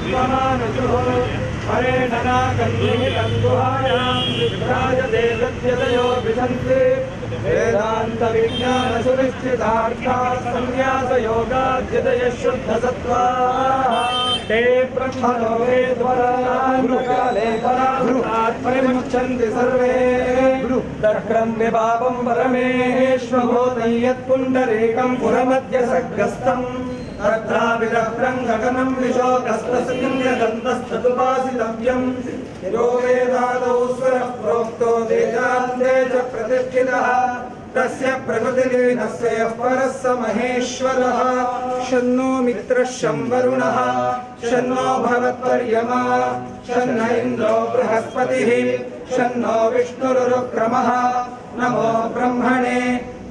विश्वमानुजुः हरेणनागन्धिमितं गुहायां विभ्राजते सत्यतयो विशन्ति वेदान्तविज्ञानसुनिश्चितार्थाः संन्यासयोगाद्यतयः शुद्धसत्त्वाः ते ब्रह्मणो वेद्वरान्काले पराभृतात् परिमुच्यन्ति सर्वे दक्रं विभावं परमेश्वभूतं यत्पुण्डरीकं पुरमद्य सर्गस्थम् तत्राविदप्रं गगनं विशोकस्तस्मिन्यदन्तस्तदुपासितव्यम् यो वेदादौ स्वरः प्रोक्तो देशान्ते च प्रतिष्ठितः तस्य प्रकृतिलीनस्य यः परः स महेश्वरः शन्नो मित्रः शं वरुणः शन्नो भवत्वर्यमा शन्न इन्द्रो बृहस्पतिः शन्नो विष्णुरुक्रमः नमो ब्रह्मणे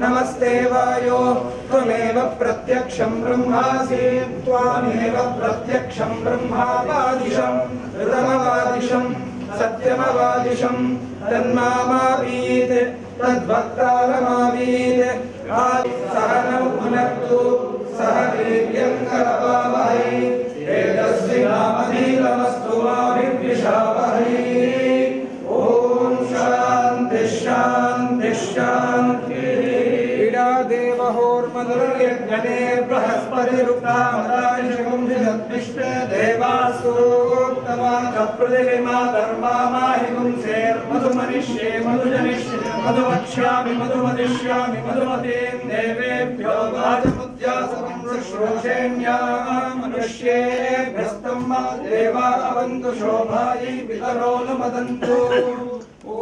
नमस्ते वायो त्वमेव प्रत्यक्षं ब्रह्मासि त्वामेव प्रत्यक्षं ब्रह्मावादिशं ऋतमवादिशं सत्यमवादिशं तन्मामावीत् तद्वक्तारमावीत् सह नौ भुनक्तु सह वीर्यं करवावहै तेजस्विनामधीतमस्तु मा विद्विषावहै ॐ शान्ति शान्ति शान्तिः देवहोर्मधुर्यज्ञने बृहस्पतिरुक्तामदानिशगुंसिषद्विष्टे देवासूक्तमा कप्रतिमा धर्मामाहिगुंसेर्मधुमनिष्ये मधुजनिष्ये मधुवक्ष्यामि मधुमदिष्यामि मधुमतीं देवेभ्यो वाचमुद्यासवं शुश्रूषेण्या मनुष्येभ्यस्तं मा देवा अवन्तु शोभायै पितरो नुमदन्तु ॐ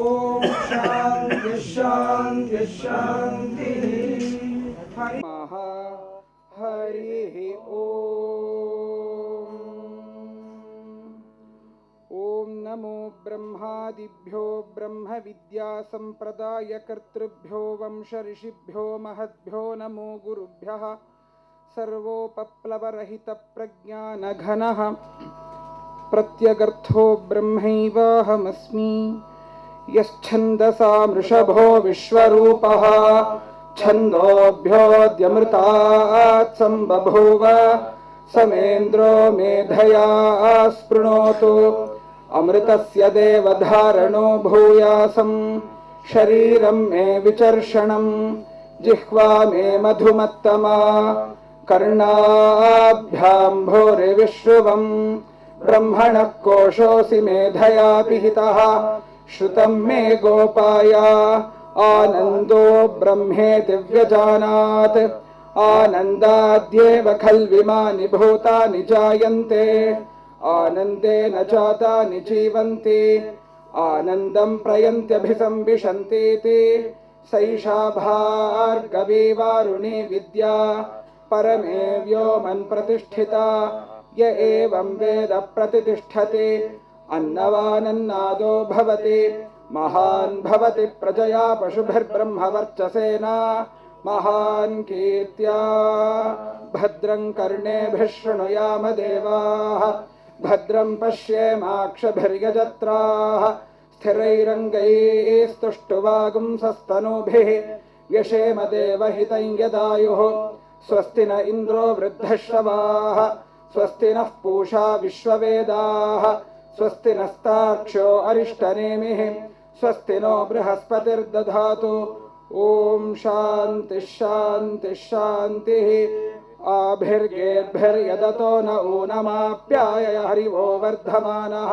शान्ति शान्ति शान्तिः हरिः ॐ नमो ब्रह्मादिभ्यो ब्रह्मविद्यासम्प्रदायकर्तृभ्यो वंशऋषिभ्यो महद्भ्यो नमो गुरुभ्यः सर्वोपप्लवरहितप्रज्ञानघनः प्रत्यगर्थो ब्रह्मैवाहमस्मि यश्छन्दसा मृषभो विश्वरूपः छन्दोभ्योऽद्यमृतात् सम्बभूव समेन्द्रो मेधया स्पृणोतु अमृतस्य देवधारणो भूयासं शरीरं मे विचर्षणं जिह्वा मे मधुमत्तमा कर्णाभ्यां भूरिविश्रुवं ब्रह्मणः कोशोऽसि मेधया पिहितः श्रुतं मे गोपाय आनन्दो ब्रह्मेति व्यजानात् आनन्दाद्येव खल्विमानि भूतानि जायन्ते आनन्देन जातानि जीवन्ति आनन्दं प्रयन्त्यभिसंविशन्तीति सैषा भार्गवी वारुणी विद्या परमे व्योमन् प्रतिष्ठिता य एवं वेद प्रतिष्ठति अन्नवानन्नादो भवति महान् भवति प्रजया पशुभिर्ब्रह्मवर्चसेना महान् कीर्त्या भद्रं कर्णेभिः शृणुयाम देवाः भद्रं पश्येमाक्षभिर्यजत्राः स्थिरैरङ्गैस्तुष्टुवागुंसस्तनूभिः व्यशेम देवहितं यदायुः स्वस्ति न इन्द्रो वृद्धश्रवाः स्वस्ति नः पूषा विश्ववेदाः स्वस्ति नस्तार्क्ष्यो अरिष्टनेमिः स्वस्ति नो बृहस्पतिर्दधातु ॐ शान्ति शान्ति शान्तिः आभिर्गेर्भिर्यदतो न ऊनमाप्याय हरिवो वर्धमानः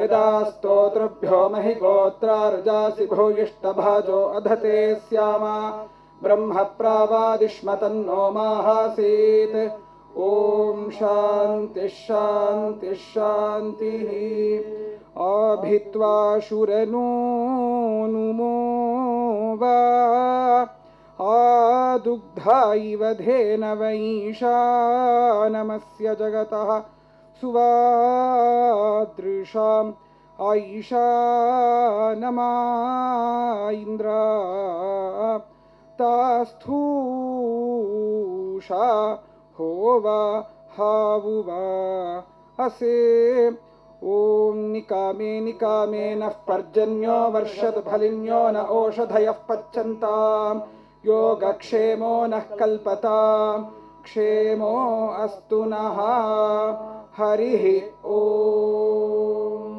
यदा स्तोत्रभ्यो महि गोत्रार्जासि भूयिष्ठभाजो अधते स्याम ब्रह्म प्रावादिष्म तन्नो माहासीत् ॐ शान्ति शान्ति शान्तिः आभित्वा शुरनूनुमो वा आदुग्धा इव धेनवैषानमस्य जगतः सुवादृशाम् आयिषानमा इन्द्रा तास्थूषा होवा हावुवा असे ॐ निकामे निकामे नः पर्जन्यो वर्षतु फलिन्यो न ओषधयः पच्यन्ताम् योगक्षेमो नः कल्पताम् क्षेमो अस्तु नः ಹರಿ ಓಂ.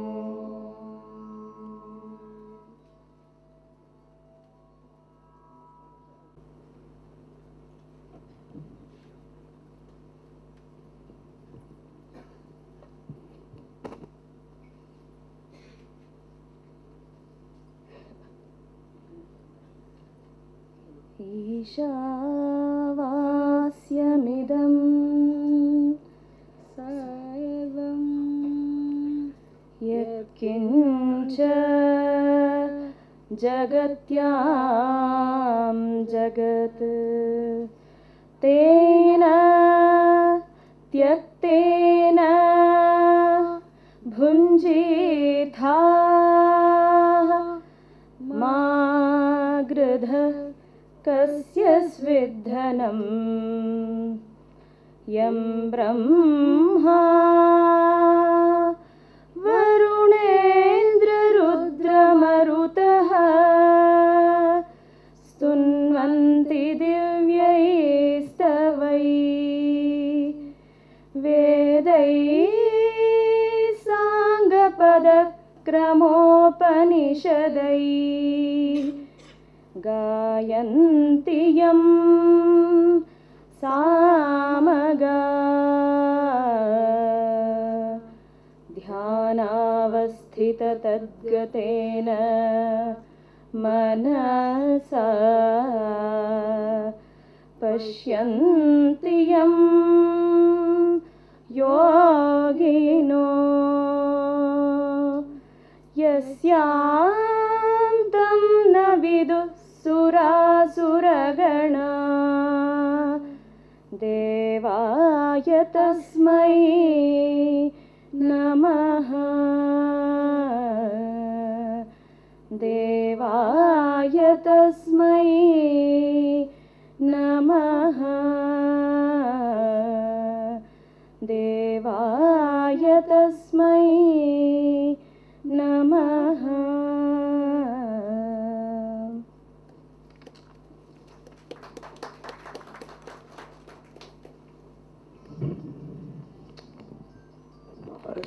ईशावास्यमिदं सर्वं यत्किञ्च जगत्यां जगत् तेन त्यक्तेन भुञ्जीथा मा गृधः कस्य स्विद्धनं यं ब्रह्मा वरुणेन्द्ररुद्रमरुतः स्तुन्वन्ति दिव्यैस्तवैः वेदैः साङ्गपदक्रमोपनिषदैः गायन्ति यं सामगा ध्यानावस्थिततद्गतेन मनसा पश्यन्ति यं योगिनो यस्यान्तं न विदुः सुरासुरगणा देवाय तस्मै नमः देवाय तस्मै नमः देवाय तस्मै नमः.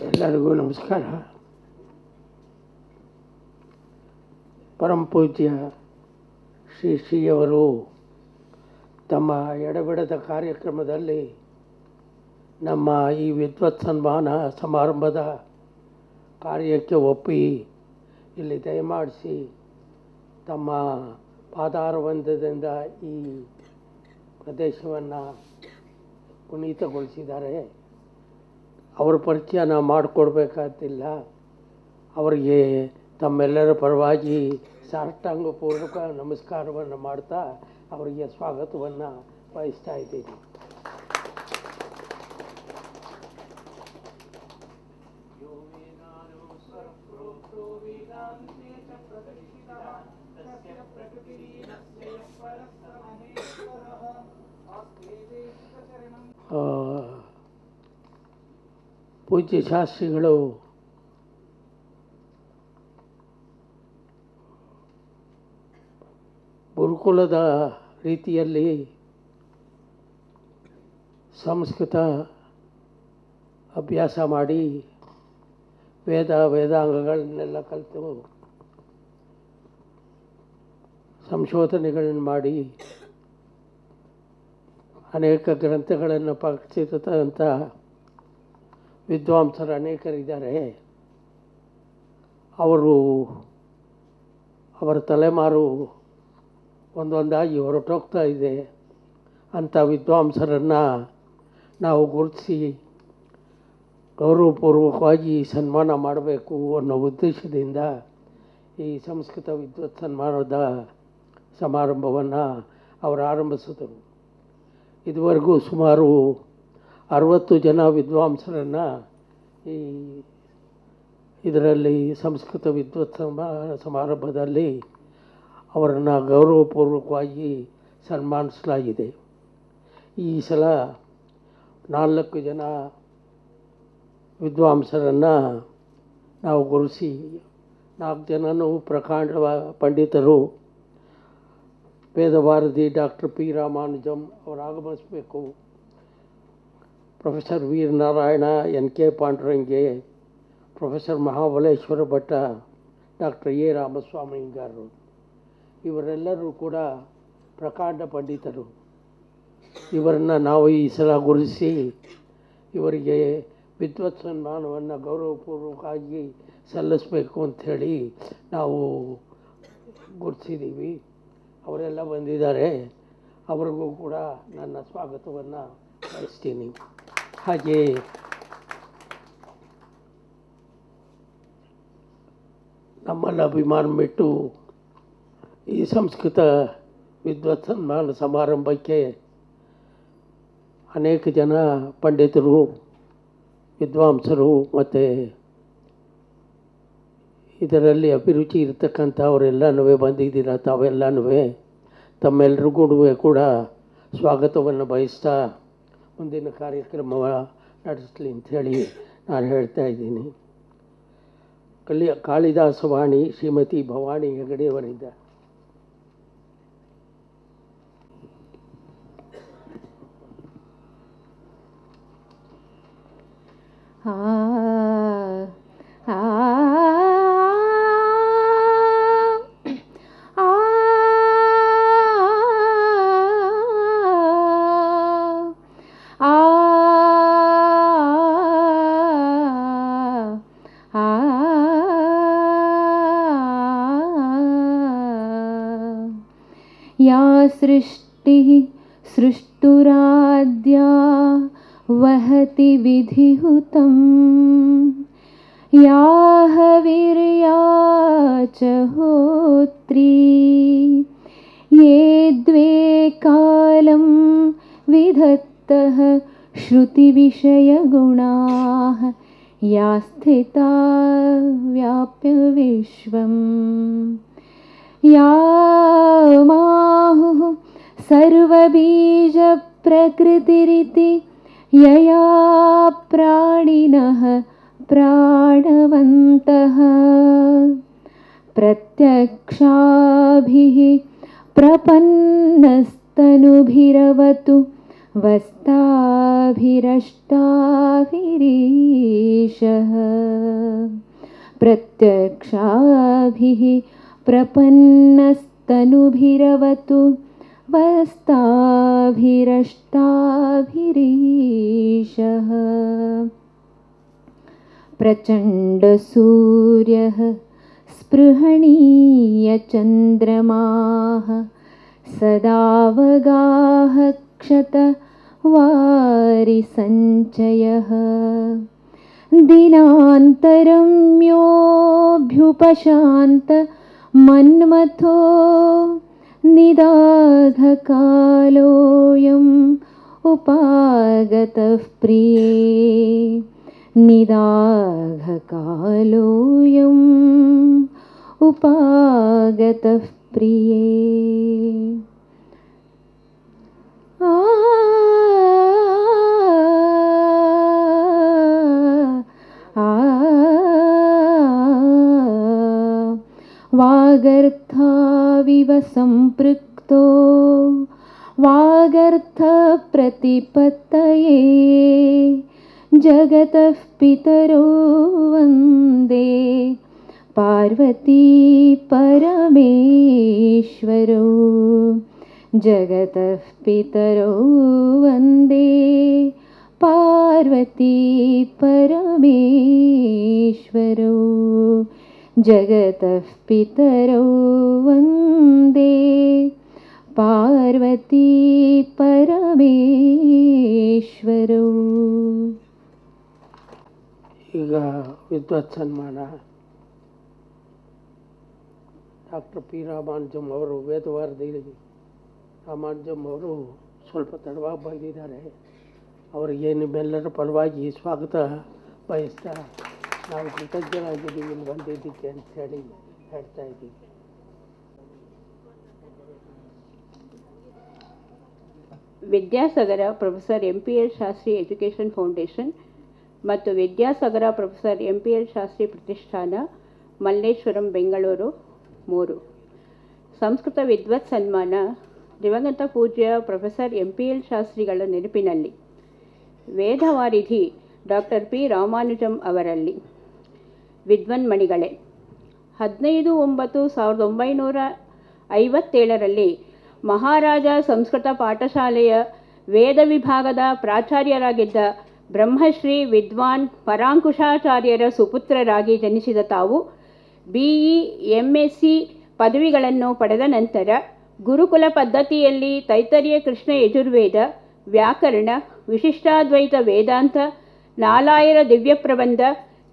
ಎಲ್ಲರಿಗೂ ನಮಸ್ಕಾರ. ಪರಮ ಪೂಜ್ಯ ಶ್ರೀಯವರು ತಮ್ಮ ಎಡಬಿಡದ ಕಾರ್ಯಕ್ರಮದಲ್ಲಿ ನಮ್ಮ ಈ ವಿದ್ವತ್ ಸನ್ಮಾನ ಸಮಾರಂಭದ ಕಾರ್ಯಕ್ಕೆ ಒಪ್ಪಿ ಇಲ್ಲಿ ದಯಮಾಡಿಸಿ ತಮ್ಮ ಪಾದಾರವಿಂದದಿಂದ ಈ ಪ್ರದೇಶವನ್ನು ಪುನೀತಗೊಳಿಸಿದ್ದಾರೆ. ಅವರ ಪರಿಚಯ ನಾವು ಮಾಡಿಕೊಡ್ಬೇಕಾದಿಲ್ಲ. ಅವರಿಗೆ ತಮ್ಮೆಲ್ಲರ ಪರವಾಗಿ ಸಾಷ್ಟಾಂಗಪೂರ್ವಕ ನಮಸ್ಕಾರವನ್ನು ಮಾಡ್ತಾ ಅವರಿಗೆ ಸ್ವಾಗತವನ್ನು ಬಯಸ್ತಾ ಇದ್ದೀನಿ. ಪೂಜ್ಯ ಶಾಸ್ತ್ರಿಗಳು ಗುರುಕುಲದ ರೀತಿಯಲ್ಲಿ ಸಂಸ್ಕೃತ ಅಭ್ಯಾಸ ಮಾಡಿ ವೇದಾಂಗಗಳನ್ನೆಲ್ಲ ಕಲಿತು ಸಂಶೋಧನೆಗಳನ್ನು ಮಾಡಿ ಅನೇಕ ಗ್ರಂಥಗಳನ್ನು ಪ್ರಕಟಿಸಿದಂಥ ವಿದ್ವಾಂಸರು ಅನೇಕರಿದ್ದಾರೆ. ಅವರ ತಲೆಮಾರು ಒಂದೊಂದಾಗಿ ಹೊರಟೋಗ್ತಾ ಇದೆ. ಅಂಥ ವಿದ್ವಾಂಸರನ್ನು ನಾವು ಗುರುತಿಸಿ ಗೌರವಪೂರ್ವಕವಾಗಿ ಸನ್ಮಾನ ಮಾಡಬೇಕು ಅನ್ನೋ ಉದ್ದೇಶದಿಂದ ಈ ಸಂಸ್ಕೃತ ವಿದ್ವತ್ ಸನ್ಮಾನದ ಸಮಾರಂಭವನ್ನು ಅವರು ಆರಂಭಿಸಿದರು. ಇದುವರೆಗೂ ಸುಮಾರು 60 ಜನ ವಿದ್ವಾಂಸರನ್ನು ಇದರಲ್ಲಿ ಸಂಸ್ಕೃತ ವಿದ್ವತ್ ಸಮಾರಂಭದಲ್ಲಿ ಅವರನ್ನು ಗೌರವಪೂರ್ವಕವಾಗಿ ಸನ್ಮಾನಿಸಲಾಗಿದೆ. ಈ ಸಲ 4 ಜನ ವಿದ್ವಾಂಸರನ್ನು ನಾವು ಗುರುಸಿ 4 ಜನನೂ ಪ್ರಕಾಂಡ ಪಂಡಿತರು ವೇದಭಾರತಿ ಡಾಕ್ಟರ್ ಪಿ ರಾಮಾನುಜಂ ಅವರು ಆಗಮಿಸಬೇಕು. ಪ್ರೊಫೆಸರ್ ವೀರನಾರಾಯಣ, ಎನ್ ಕೆ ಪಾಂಡುರಂಗೆ, professor Mahabaleshwara Bhatta, doctor A ರಾಮಸ್ವಾಮಿಗಾರರು ಇವರೆಲ್ಲರೂ ಕೂಡ ಪ್ರಕಾಂಡ ಪಂಡಿತರು. ಇವರನ್ನು ನಾವು ಈ ಸಲ ಗುರುತಿಸಿ ಇವರಿಗೆ ವಿದ್ವತ್ ಸನ್ಮಾನವನ್ನು ಗೌರವಪೂರ್ವಕವಾಗಿ ಸಲ್ಲಿಸಬೇಕು ಅಂಥೇಳಿ ನಾವು ಗುರುತಿಸಿದ್ದೀವಿ. ಅವರೆಲ್ಲ ಬಂದಿದ್ದಾರೆ. ಅವರಿಗೂ ಕೂಡ ನನ್ನ ಸ್ವಾಗತವನ್ನು ಬಯಸ್ತೀನಿ. ಹಾಗೆ ನಮ್ಮಲ್ಲಿ ಅಭಿಮಾನ ಬಿಟ್ಟು ಈ ಸಂಸ್ಕೃತ ವಿದ್ವತ್ ಸನ್ಮಾನ ಸಮಾರಂಭಕ್ಕೆ ಅನೇಕ ಜನ ಪಂಡಿತರು, ವಿದ್ವಾಂಸರು ಮತ್ತು ಇದರಲ್ಲಿ ಅಭಿರುಚಿ ಇರತಕ್ಕಂಥವರೆಲ್ಲನೂ ಬಂದಿದ್ದೀರ. ತಾವೆಲ್ಲನೂ ತಮ್ಮೆಲ್ಲರಿಗೂ ಕೂಡ ಸ್ವಾಗತವನ್ನು ಬಯಸ್ತಾ ಮುಂದಿನ ಕಾರ್ಯಕ್ರಮ ನಡೆಸಲಿ ಅಂಥೇಳಿ ನಾನು ಹೇಳ್ತಾ ಇದ್ದೀನಿ. ಕಾಳಿದಾಸವಾಣಿ ಶ್ರೀಮತಿ ಭವಾನಿ ಹೆಗಡೆಯವರಿಂದ. या सृष्टिः सृष्टुराद्या वहति विधिहुतं, या हविर्या च होत्री, ये द्वे कालं विधत्तः श्रुतिविषयगुणाः, या स्थिता व्याप्य विश्वम्, या माहुः सर्वबीजप्रकृतिरिति, यया प्राणिनः प्राणवन्तः, प्रत्यक्षाभिः प्रपन्नस्तनुभिरवतु वस्ताभिरष्टाभिरीशः, प्रत्यक्षाभिः प्रपन्नस्तनुभिरवतु वस्ताभिरष्टाभिरीशः, प्रचण्डसूर्यः स्पृहणीयचन्द्रमाः, सदावगाः क्षतवारिसञ्चयः, दिनान्तरम्योऽभ्युपशान्त मन्मथो निदाघकालोऽयम् उपागतः प्रिये, निदाघकालोऽयम् उपागतः प्रिये. वागर्थाविव सम्पृक्तो वागर्थप्रतिपत्तये, जगतः पितरो वन्दे पार्वती परमेश्वरो, जगतः पितरो वन्दे पार्वती परमेश्वरो, जगतः पितरो वन्दे पार्वती परमेश्वरो. ಈಗ ವಿದ್ವತ್ ಸನ್ಮಾನ ಡಾಕ್ಟರ್ ಪಿ ರಾಮಾನುಜಂ ಅವರು, ವೇದವಾರದಿ ರಾಮಾನುಜಂ ಅವರು ಸ್ವಲ್ಪ ತಡವಾಗಿ ಬಂದಿದ್ದಾರೆ. ಅವರಿಗೆ ನಿಮ್ಮೆಲ್ಲರ ಪರವಾಗಿ ಸ್ವಾಗತ ಬಯಸ್ತಾ ನಾವು ಕೃತಜ್ಞರಾಗಿದ್ದೀವಿ ಇಲ್ಲಿ ಬಂದಿದ್ದಕ್ಕೆ ಅಂತ ಹೇಳಿ ಹೇಳ್ತಾ ಇದ್ದೀವಿ. Vidyasagar professor MPL Shastri education foundation ಮತ್ತು ವಿದ್ಯಾಸಾಗರ ಪ್ರೊಫೆಸರ್ MPL ಶಾಸ್ತ್ರಿ ಪ್ರತಿಷ್ಠಾನ, ಮಲ್ಲೇಶ್ವರಂ, ಬೆಂಗಳೂರು 3. ಸಂಸ್ಕೃತ ವಿದ್ವತ್ ಸನ್ಮಾನ ದಿವಂಗತ ಪೂಜ್ಯ ಪ್ರೊಫೆಸರ್ MPL ಶಾಸ್ತ್ರಿಗಳ ನೆನಪಿನಲ್ಲಿ ವೇದವಾರಿಧಿ ಡಾಕ್ಟರ್ ಪಿ ರಾಮಾನುಜಂ ಅವರಲ್ಲಿ. ವಿದ್ವನ್ಮಣಿಗಳೇ, 15/9/1957 ಮಹಾರಾಜ ಸಂಸ್ಕೃತ ಪಾಠಶಾಲೆಯ ವೇದ ವಿಭಾಗದ ಪ್ರಾಚಾರ್ಯರಾಗಿದ್ದ ಬ್ರಹ್ಮಶ್ರೀ ವಿದ್ವಾನ್ ಪರಾಂಕುಶಾಚಾರ್ಯರ ಸುಪುತ್ರರಾಗಿ ಜನಿಸಿದ ತಾವು BE MSc ಪದವಿಗಳನ್ನು ಪಡೆದ ನಂತರ ಗುರುಕುಲ ಪದ್ಧತಿಯಲ್ಲಿ ತೈತರಿಯ ಕೃಷ್ಣ ಯಜುರ್ವೇದ, ವ್ಯಾಕರಣ, ವಿಶಿಷ್ಟಾದ್ವೈತ ವೇದಾಂತ, ನಾಲಾಯರ ದಿವ್ಯಪ್ರಬಂಧ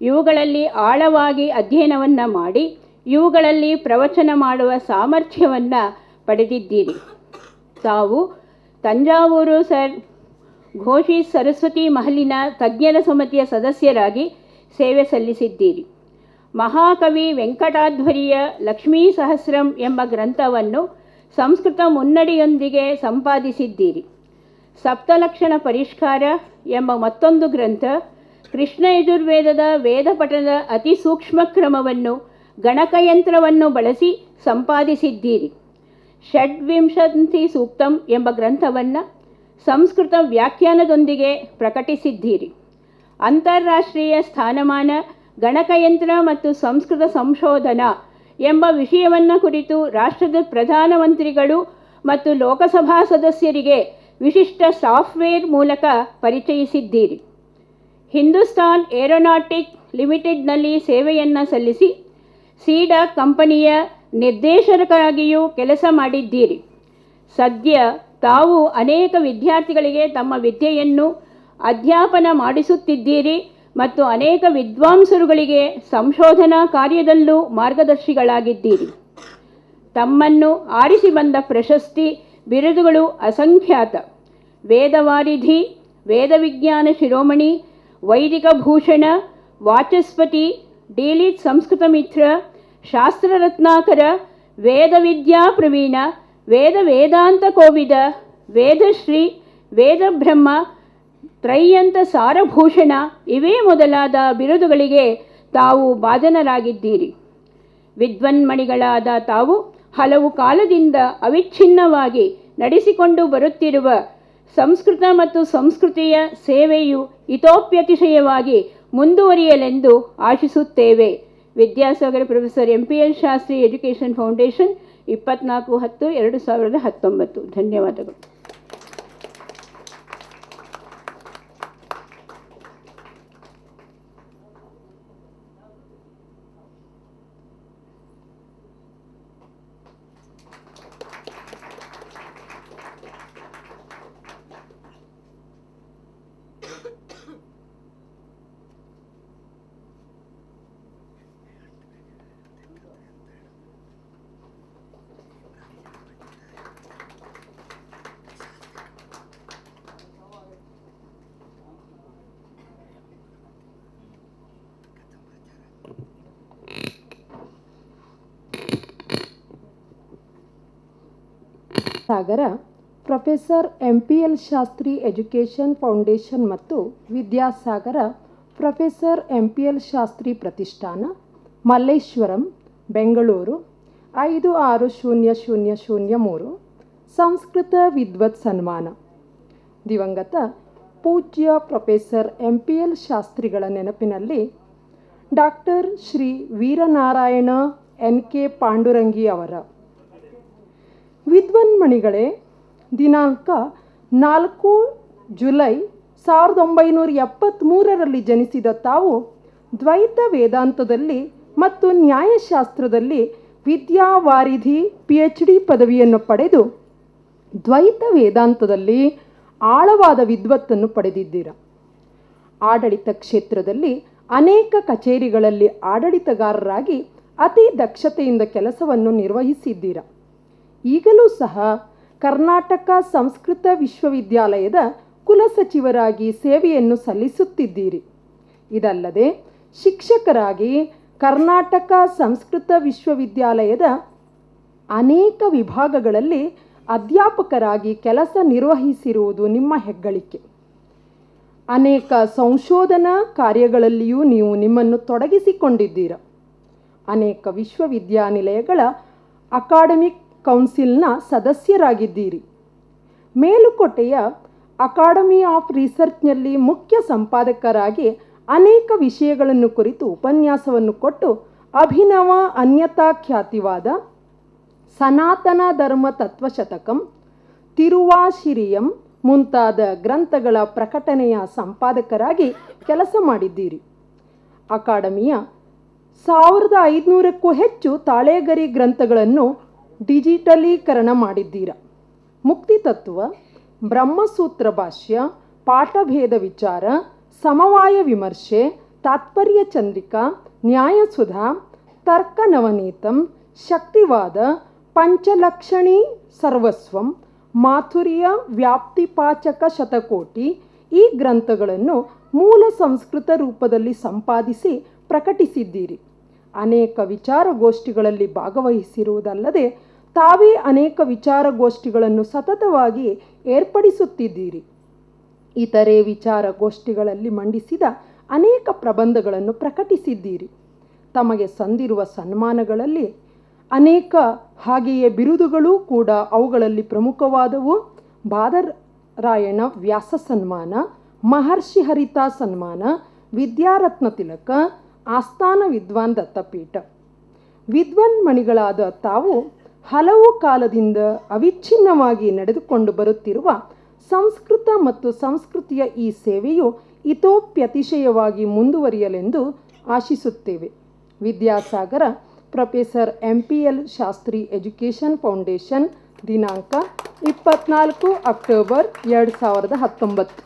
ಇವುಗಳಲ್ಲಿ ಆಳವಾಗಿ ಅಧ್ಯಯನವನ್ನು ಮಾಡಿ ಇವುಗಳಲ್ಲಿ ಪ್ರವಚನ ಮಾಡುವ ಸಾಮರ್ಥ್ಯವನ್ನು ಪಡೆದಿದ್ದೀರಿ. ತಾವು ತಂಜಾವೂರು ಸರ್ ಘೋಷಿ ಸರಸ್ವತಿ ಮಹಲಿನ ತಜ್ಞರ ಸಮಿತಿಯ ಸದಸ್ಯರಾಗಿ ಸೇವೆ ಸಲ್ಲಿಸಿದ್ದೀರಿ. ಮಹಾಕವಿ ವೆಂಕಟಾಧ್ವರಿಯ ಲಕ್ಷ್ಮೀ ಸಹಸ್ರಂ ಎಂಬ ಗ್ರಂಥವನ್ನು ಸಂಸ್ಕೃತ ಮುನ್ನಡಿಯೊಂದಿಗೆ ಸಂಪಾದಿಸಿದ್ದೀರಿ. ಸಪ್ತಲಕ್ಷಣ ಪರಿಷ್ಕಾರ ಎಂಬ ಮತ್ತೊಂದು ಗ್ರಂಥ, ಕೃಷ್ಣ ಯಜುರ್ವೇದದ ವೇದ ಪಠಣದ ಅತಿ ಸೂಕ್ಷ್ಮ ಕ್ರಮವನ್ನು ಗಣಕಯಂತ್ರವನ್ನು ಬಳಸಿ ಸಂಪಾದಿಸಿದ್ದೀರಿ. ಷಡ್ವಿಂಶತಿ ಸೂಕ್ತಂ ಎಂಬ ಗ್ರಂಥವನ್ನು ಸಂಸ್ಕೃತ ವ್ಯಾಖ್ಯಾನದೊಂದಿಗೆ ಪ್ರಕಟಿಸಿದ್ದೀರಿ. ಅಂತಾರಾಷ್ಟ್ರೀಯ ಸ್ಥಾನಮಾನ, ಗಣಕಯಂತ್ರ ಮತ್ತು ಸಂಸ್ಕೃತ ಸಂಶೋಧನಾ ಎಂಬ ವಿಷಯವನ್ನು ಕುರಿತು ರಾಷ್ಟ್ರದ ಪ್ರಧಾನಮಂತ್ರಿಗಳು ಮತ್ತು ಲೋಕಸಭಾ ಸದಸ್ಯರಿಗೆ ವಿಶಿಷ್ಟ ಸಾಫ್ಟ್ವೇರ್ ಮೂಲಕ ಪರಿಚಯಿಸಿದ್ದೀರಿ. ಹಿಂದೂಸ್ತಾನ್ ಏರೋನಾಟಿಕ್ ಲಿಮಿಟೆಡ್ನಲ್ಲಿ ಸೇವೆಯನ್ನು ಸಲ್ಲಿಸಿ ಸೀಡಾ ಕಂಪನಿಯ ನಿರ್ದೇಶಕರಾಗಿಯೂ ಕೆಲಸ ಮಾಡಿದ್ದೀರಿ. ಸದ್ಯ ತಾವು ಅನೇಕ ವಿದ್ಯಾರ್ಥಿಗಳಿಗೆ ತಮ್ಮ ವಿದ್ಯೆಯನ್ನು ಅಧ್ಯಾಪನ ಮಾಡಿಸುತ್ತಿದ್ದೀರಿ ಮತ್ತು ಅನೇಕ ವಿದ್ವಾಂಸರುಗಳಿಗೆ ಸಂಶೋಧನಾ ಕಾರ್ಯದಲ್ಲೂ ಮಾರ್ಗದರ್ಶಿಗಳಾಗಿದ್ದೀರಿ. ತಮ್ಮನ್ನು ಆರಿಸಿ ಬಂದ ಪ್ರಶಸ್ತಿ, ಬಿರುದುಗಳು ಅಸಂಖ್ಯಾತ. ವೇದವಾರಿಧಿ, ವೇದವಿಜ್ಞಾನ ಶಿರೋಮಣಿ, ವೈದಿಕ ಭೂಷಣ, ವಾಚಸ್ಪತಿ, ಡಿಲಿಟ್ ಸಂಸ್ಕೃತ ಮಿತ್ರ, ಶಾಸ್ತ್ರರತ್ನಾಕರ, ವೇದವಿದ್ಯಾ ಪ್ರವೀಣ, ವೇದಾಂತ ಕೋವಿದ, ವೇದಶ್ರೀ, ವೇದಬ್ರಹ್ಮ, ತ್ರಯ್ಯಂತ ಸಾರಭೂಷಣ ಇವೇ ಮೊದಲಾದ ಬಿರುದುಗಳಿಗೆ ತಾವು ಭಾಜನರಾಗಿದ್ದೀರಿ. ವಿದ್ವನ್ಮಣಿಗಳಾದ ತಾವು ಹಲವು ಕಾಲದಿಂದ ಅವಿಚ್ಛಿನ್ನವಾಗಿ ನಡೆಸಿಕೊಂಡು ಬರುತ್ತಿರುವ ಸಂಸ್ಕೃತ ಮತ್ತು ಸಂಸ್ಕೃತಿಯ ಸೇವೆಯು ಇತೋಪ್ಯತಿಶಯವಾಗಿ ಮುಂದುವರಿಯಲೆಂದು ಆಶಿಸುತ್ತೇವೆ. Vidyasagara professor MPL Shastri education foundation, 24/10/2019. ಧನ್ಯವಾದಗಳು. Sagara professor MPL Shastri education foundation ಮತ್ತು ವಿದ್ಯಾಸಾಗರ ಪ್ರೊಫೆಸರ್ MPL ಶಾಸ್ತ್ರಿ ಪ್ರತಿಷ್ಠಾನ, ಮಲ್ಲೇಶ್ವರಂ, ಬೆಂಗಳೂರು 560003. ಸಂಸ್ಕೃತ ವಿದ್ವತ್ ಸನ್ಮಾನ. ದಿವಂಗತ ಪೂಜ್ಯ ಪ್ರೊಫೆಸರ್ MPL ಶಾಸ್ತ್ರಿಗಳ ನೆನಪಿನಲ್ಲಿ ಡಾಕ್ಟರ್ ಶ್ರೀ ವೀರನಾರಾಯಣ NK ಪಾಂಡುರಂಗಿ ಅವರ. ವಿದ್ವನ್ಮಣಿಗಳೇ, ದಿನಾಂಕ 4 ಜುಲೈ 1973 ಜನಿಸಿದ ತಾವು ದ್ವೈತ ವೇದಾಂತದಲ್ಲಿ ಮತ್ತು ನ್ಯಾಯಶಾಸ್ತ್ರದಲ್ಲಿ ವಿದ್ಯಾವಾರಿಧಿ PhD ಪದವಿಯನ್ನು ಪಡೆದು ದ್ವೈತ ವೇದಾಂತದಲ್ಲಿ ಆಳವಾದ ವಿದ್ವತ್ತನ್ನು ಪಡೆದಿದ್ದೀರ. ಆಡಳಿತ ಕ್ಷೇತ್ರದಲ್ಲಿ ಅನೇಕ ಕಚೇರಿಗಳಲ್ಲಿ ಆಡಳಿತಗಾರರಾಗಿ ಅತಿ ದಕ್ಷತೆಯಿಂದ ಕೆಲಸವನ್ನು ನಿರ್ವಹಿಸಿದ್ದೀರ. ಈಗಲೂ ಸಹ ಕರ್ನಾಟಕ ಸಂಸ್ಕೃತ ವಿಶ್ವವಿದ್ಯಾಲಯದ ಕುಲಸಚಿವರಾಗಿ ಸೇವೆಯನ್ನು ಸಲ್ಲಿಸುತ್ತಿದ್ದೀರಿ. ಇದಲ್ಲದೆ ಶಿಕ್ಷಕರಾಗಿ ಕರ್ನಾಟಕ ಸಂಸ್ಕೃತ ವಿಶ್ವವಿದ್ಯಾಲಯದ ಅನೇಕ ವಿಭಾಗಗಳಲ್ಲಿ ಅಧ್ಯಾಪಕರಾಗಿ ಕೆಲಸ ನಿರ್ವಹಿಸಿರುವುದು ನಿಮ್ಮ ಹೆಗ್ಗಳಿಕೆ. ಅನೇಕ ಸಂಶೋಧನಾ ಕಾರ್ಯಗಳಲ್ಲಿಯೂ ನೀವು ನಿಮ್ಮನ್ನು ತೊಡಗಿಸಿಕೊಂಡಿದ್ದೀರ. ಅನೇಕ ವಿಶ್ವವಿದ್ಯಾನಿಲಯಗಳ ಅಕಾಡೆಮಿಕ್ ಕೌನ್ಸಿಲ್ನ ಸದಸ್ಯರಾಗಿದ್ದೀರಿ. ಮೇಲುಕೋಟೆಯ ಅಕಾಡೆಮಿ ಆಫ್ ರಿಸರ್ಚ್ನಲ್ಲಿ ಮುಖ್ಯ ಸಂಪಾದಕರಾಗಿ ಅನೇಕ ವಿಷಯಗಳನ್ನು ಕುರಿತು ಉಪನ್ಯಾಸವನ್ನು ಕೊಟ್ಟು ಅಭಿನವ ಅನ್ಯತಾ ಖ್ಯಾತಿವಾದ, ಸನಾತನ ಧರ್ಮ ತತ್ವಶತಕಂ, ತಿರುವಾಶಿರಿಯಂ ಮುಂತಾದ ಗ್ರಂಥಗಳ ಪ್ರಕಟಣೆಯ ಸಂಪಾದಕರಾಗಿ ಕೆಲಸ ಮಾಡಿದ್ದೀರಿ. ಅಕಾಡೆಮಿಯ 1500ಕ್ಕೂ ಹೆಚ್ಚು ತಾಳೆಗರಿ ಗ್ರಂಥಗಳನ್ನು ಡಿಜಿಟಲೀಕರಣ ಮಾಡಿದ್ದೀರ. ಮುಕ್ತಿ ತತ್ವ, ಬ್ರಹ್ಮಸೂತ್ರ ಭಾಷ್ಯ, ಪಾಠಭೇದ ವಿಚಾರ, ಸಮವಾಯ ವಿಮರ್ಶೆ, ತಾತ್ಪರ್ಯ ಚಂದ್ರಿಕಾ, ನ್ಯಾಯಸುಧಾ, ತರ್ಕ ನವನೀತಂ, ಶಕ್ತಿವಾದ, ಪಂಚಲಕ್ಷಣಿ ಸರ್ವಸ್ವಂ, ಮಾಥುರ್ಯ ವ್ಯಾಪ್ತಿಪಾಚಕ ಶತಕೋಟಿ ಈ ಗ್ರಂಥಗಳನ್ನು ಮೂಲ ಸಂಸ್ಕೃತ ರೂಪದಲ್ಲಿ ಸಂಪಾದಿಸಿ ಪ್ರಕಟಿಸಿದ್ದೀರಿ. ಅನೇಕ ವಿಚಾರಗೋಷ್ಠಿಗಳಲ್ಲಿ ಭಾಗವಹಿಸಿರುವುದಲ್ಲದೆ ತಾವೇ ಅನೇಕ ವಿಚಾರಗೋಷ್ಠಿಗಳನ್ನು ಸತತವಾಗಿ ಏರ್ಪಡಿಸುತ್ತಿದ್ದೀರಿ. ಇತರೆ ವಿಚಾರಗೋಷ್ಠಿಗಳಲ್ಲಿ ಮಂಡಿಸಿದ ಅನೇಕ ಪ್ರಬಂಧಗಳನ್ನು ಪ್ರಕಟಿಸಿದ್ದೀರಿ. ತಮಗೆ ಸಂದಿರುವ ಸನ್ಮಾನಗಳಲ್ಲಿ ಅನೇಕ, ಹಾಗೆಯೇ ಬಿರುದುಗಳೂ ಕೂಡ. ಅವುಗಳಲ್ಲಿ ಪ್ರಮುಖವಾದವು ಬಾದರಾಯಣ ವ್ಯಾಸ ಸನ್ಮಾನ, ಮಹರ್ಷಿ ಹರಿತಾ ಸನ್ಮಾನ, ವಿದ್ಯಾರತ್ನ ತಿಲಕ, ಆಸ್ಥಾನ ವಿದ್ವಾನ್ ದತ್ತಪೀಠ. ವಿದ್ವಾನ್ಮಣಿಗಳಾದ ತಾವು ಹಲವು ಕಾಲದಿಂದ ಅವಿಚ್ಛಿನ್ನವಾಗಿ ನಡೆದುಕೊಂಡು ಬರುತ್ತಿರುವ ಸಂಸ್ಕೃತ ಮತ್ತು ಸಂಸ್ಕೃತಿಯ ಈ ಸೇವೆಯು ಇತೋಪ್ಯತಿಶಯವಾಗಿ ಮುಂದುವರಿಯಲೆಂದು ಆಶಿಸುತ್ತೇವೆ. Vidyasagara professor MPL Shastri education foundation, ದಿನಾಂಕ 24 ಅಕ್ಟೋಬರ್ 2019.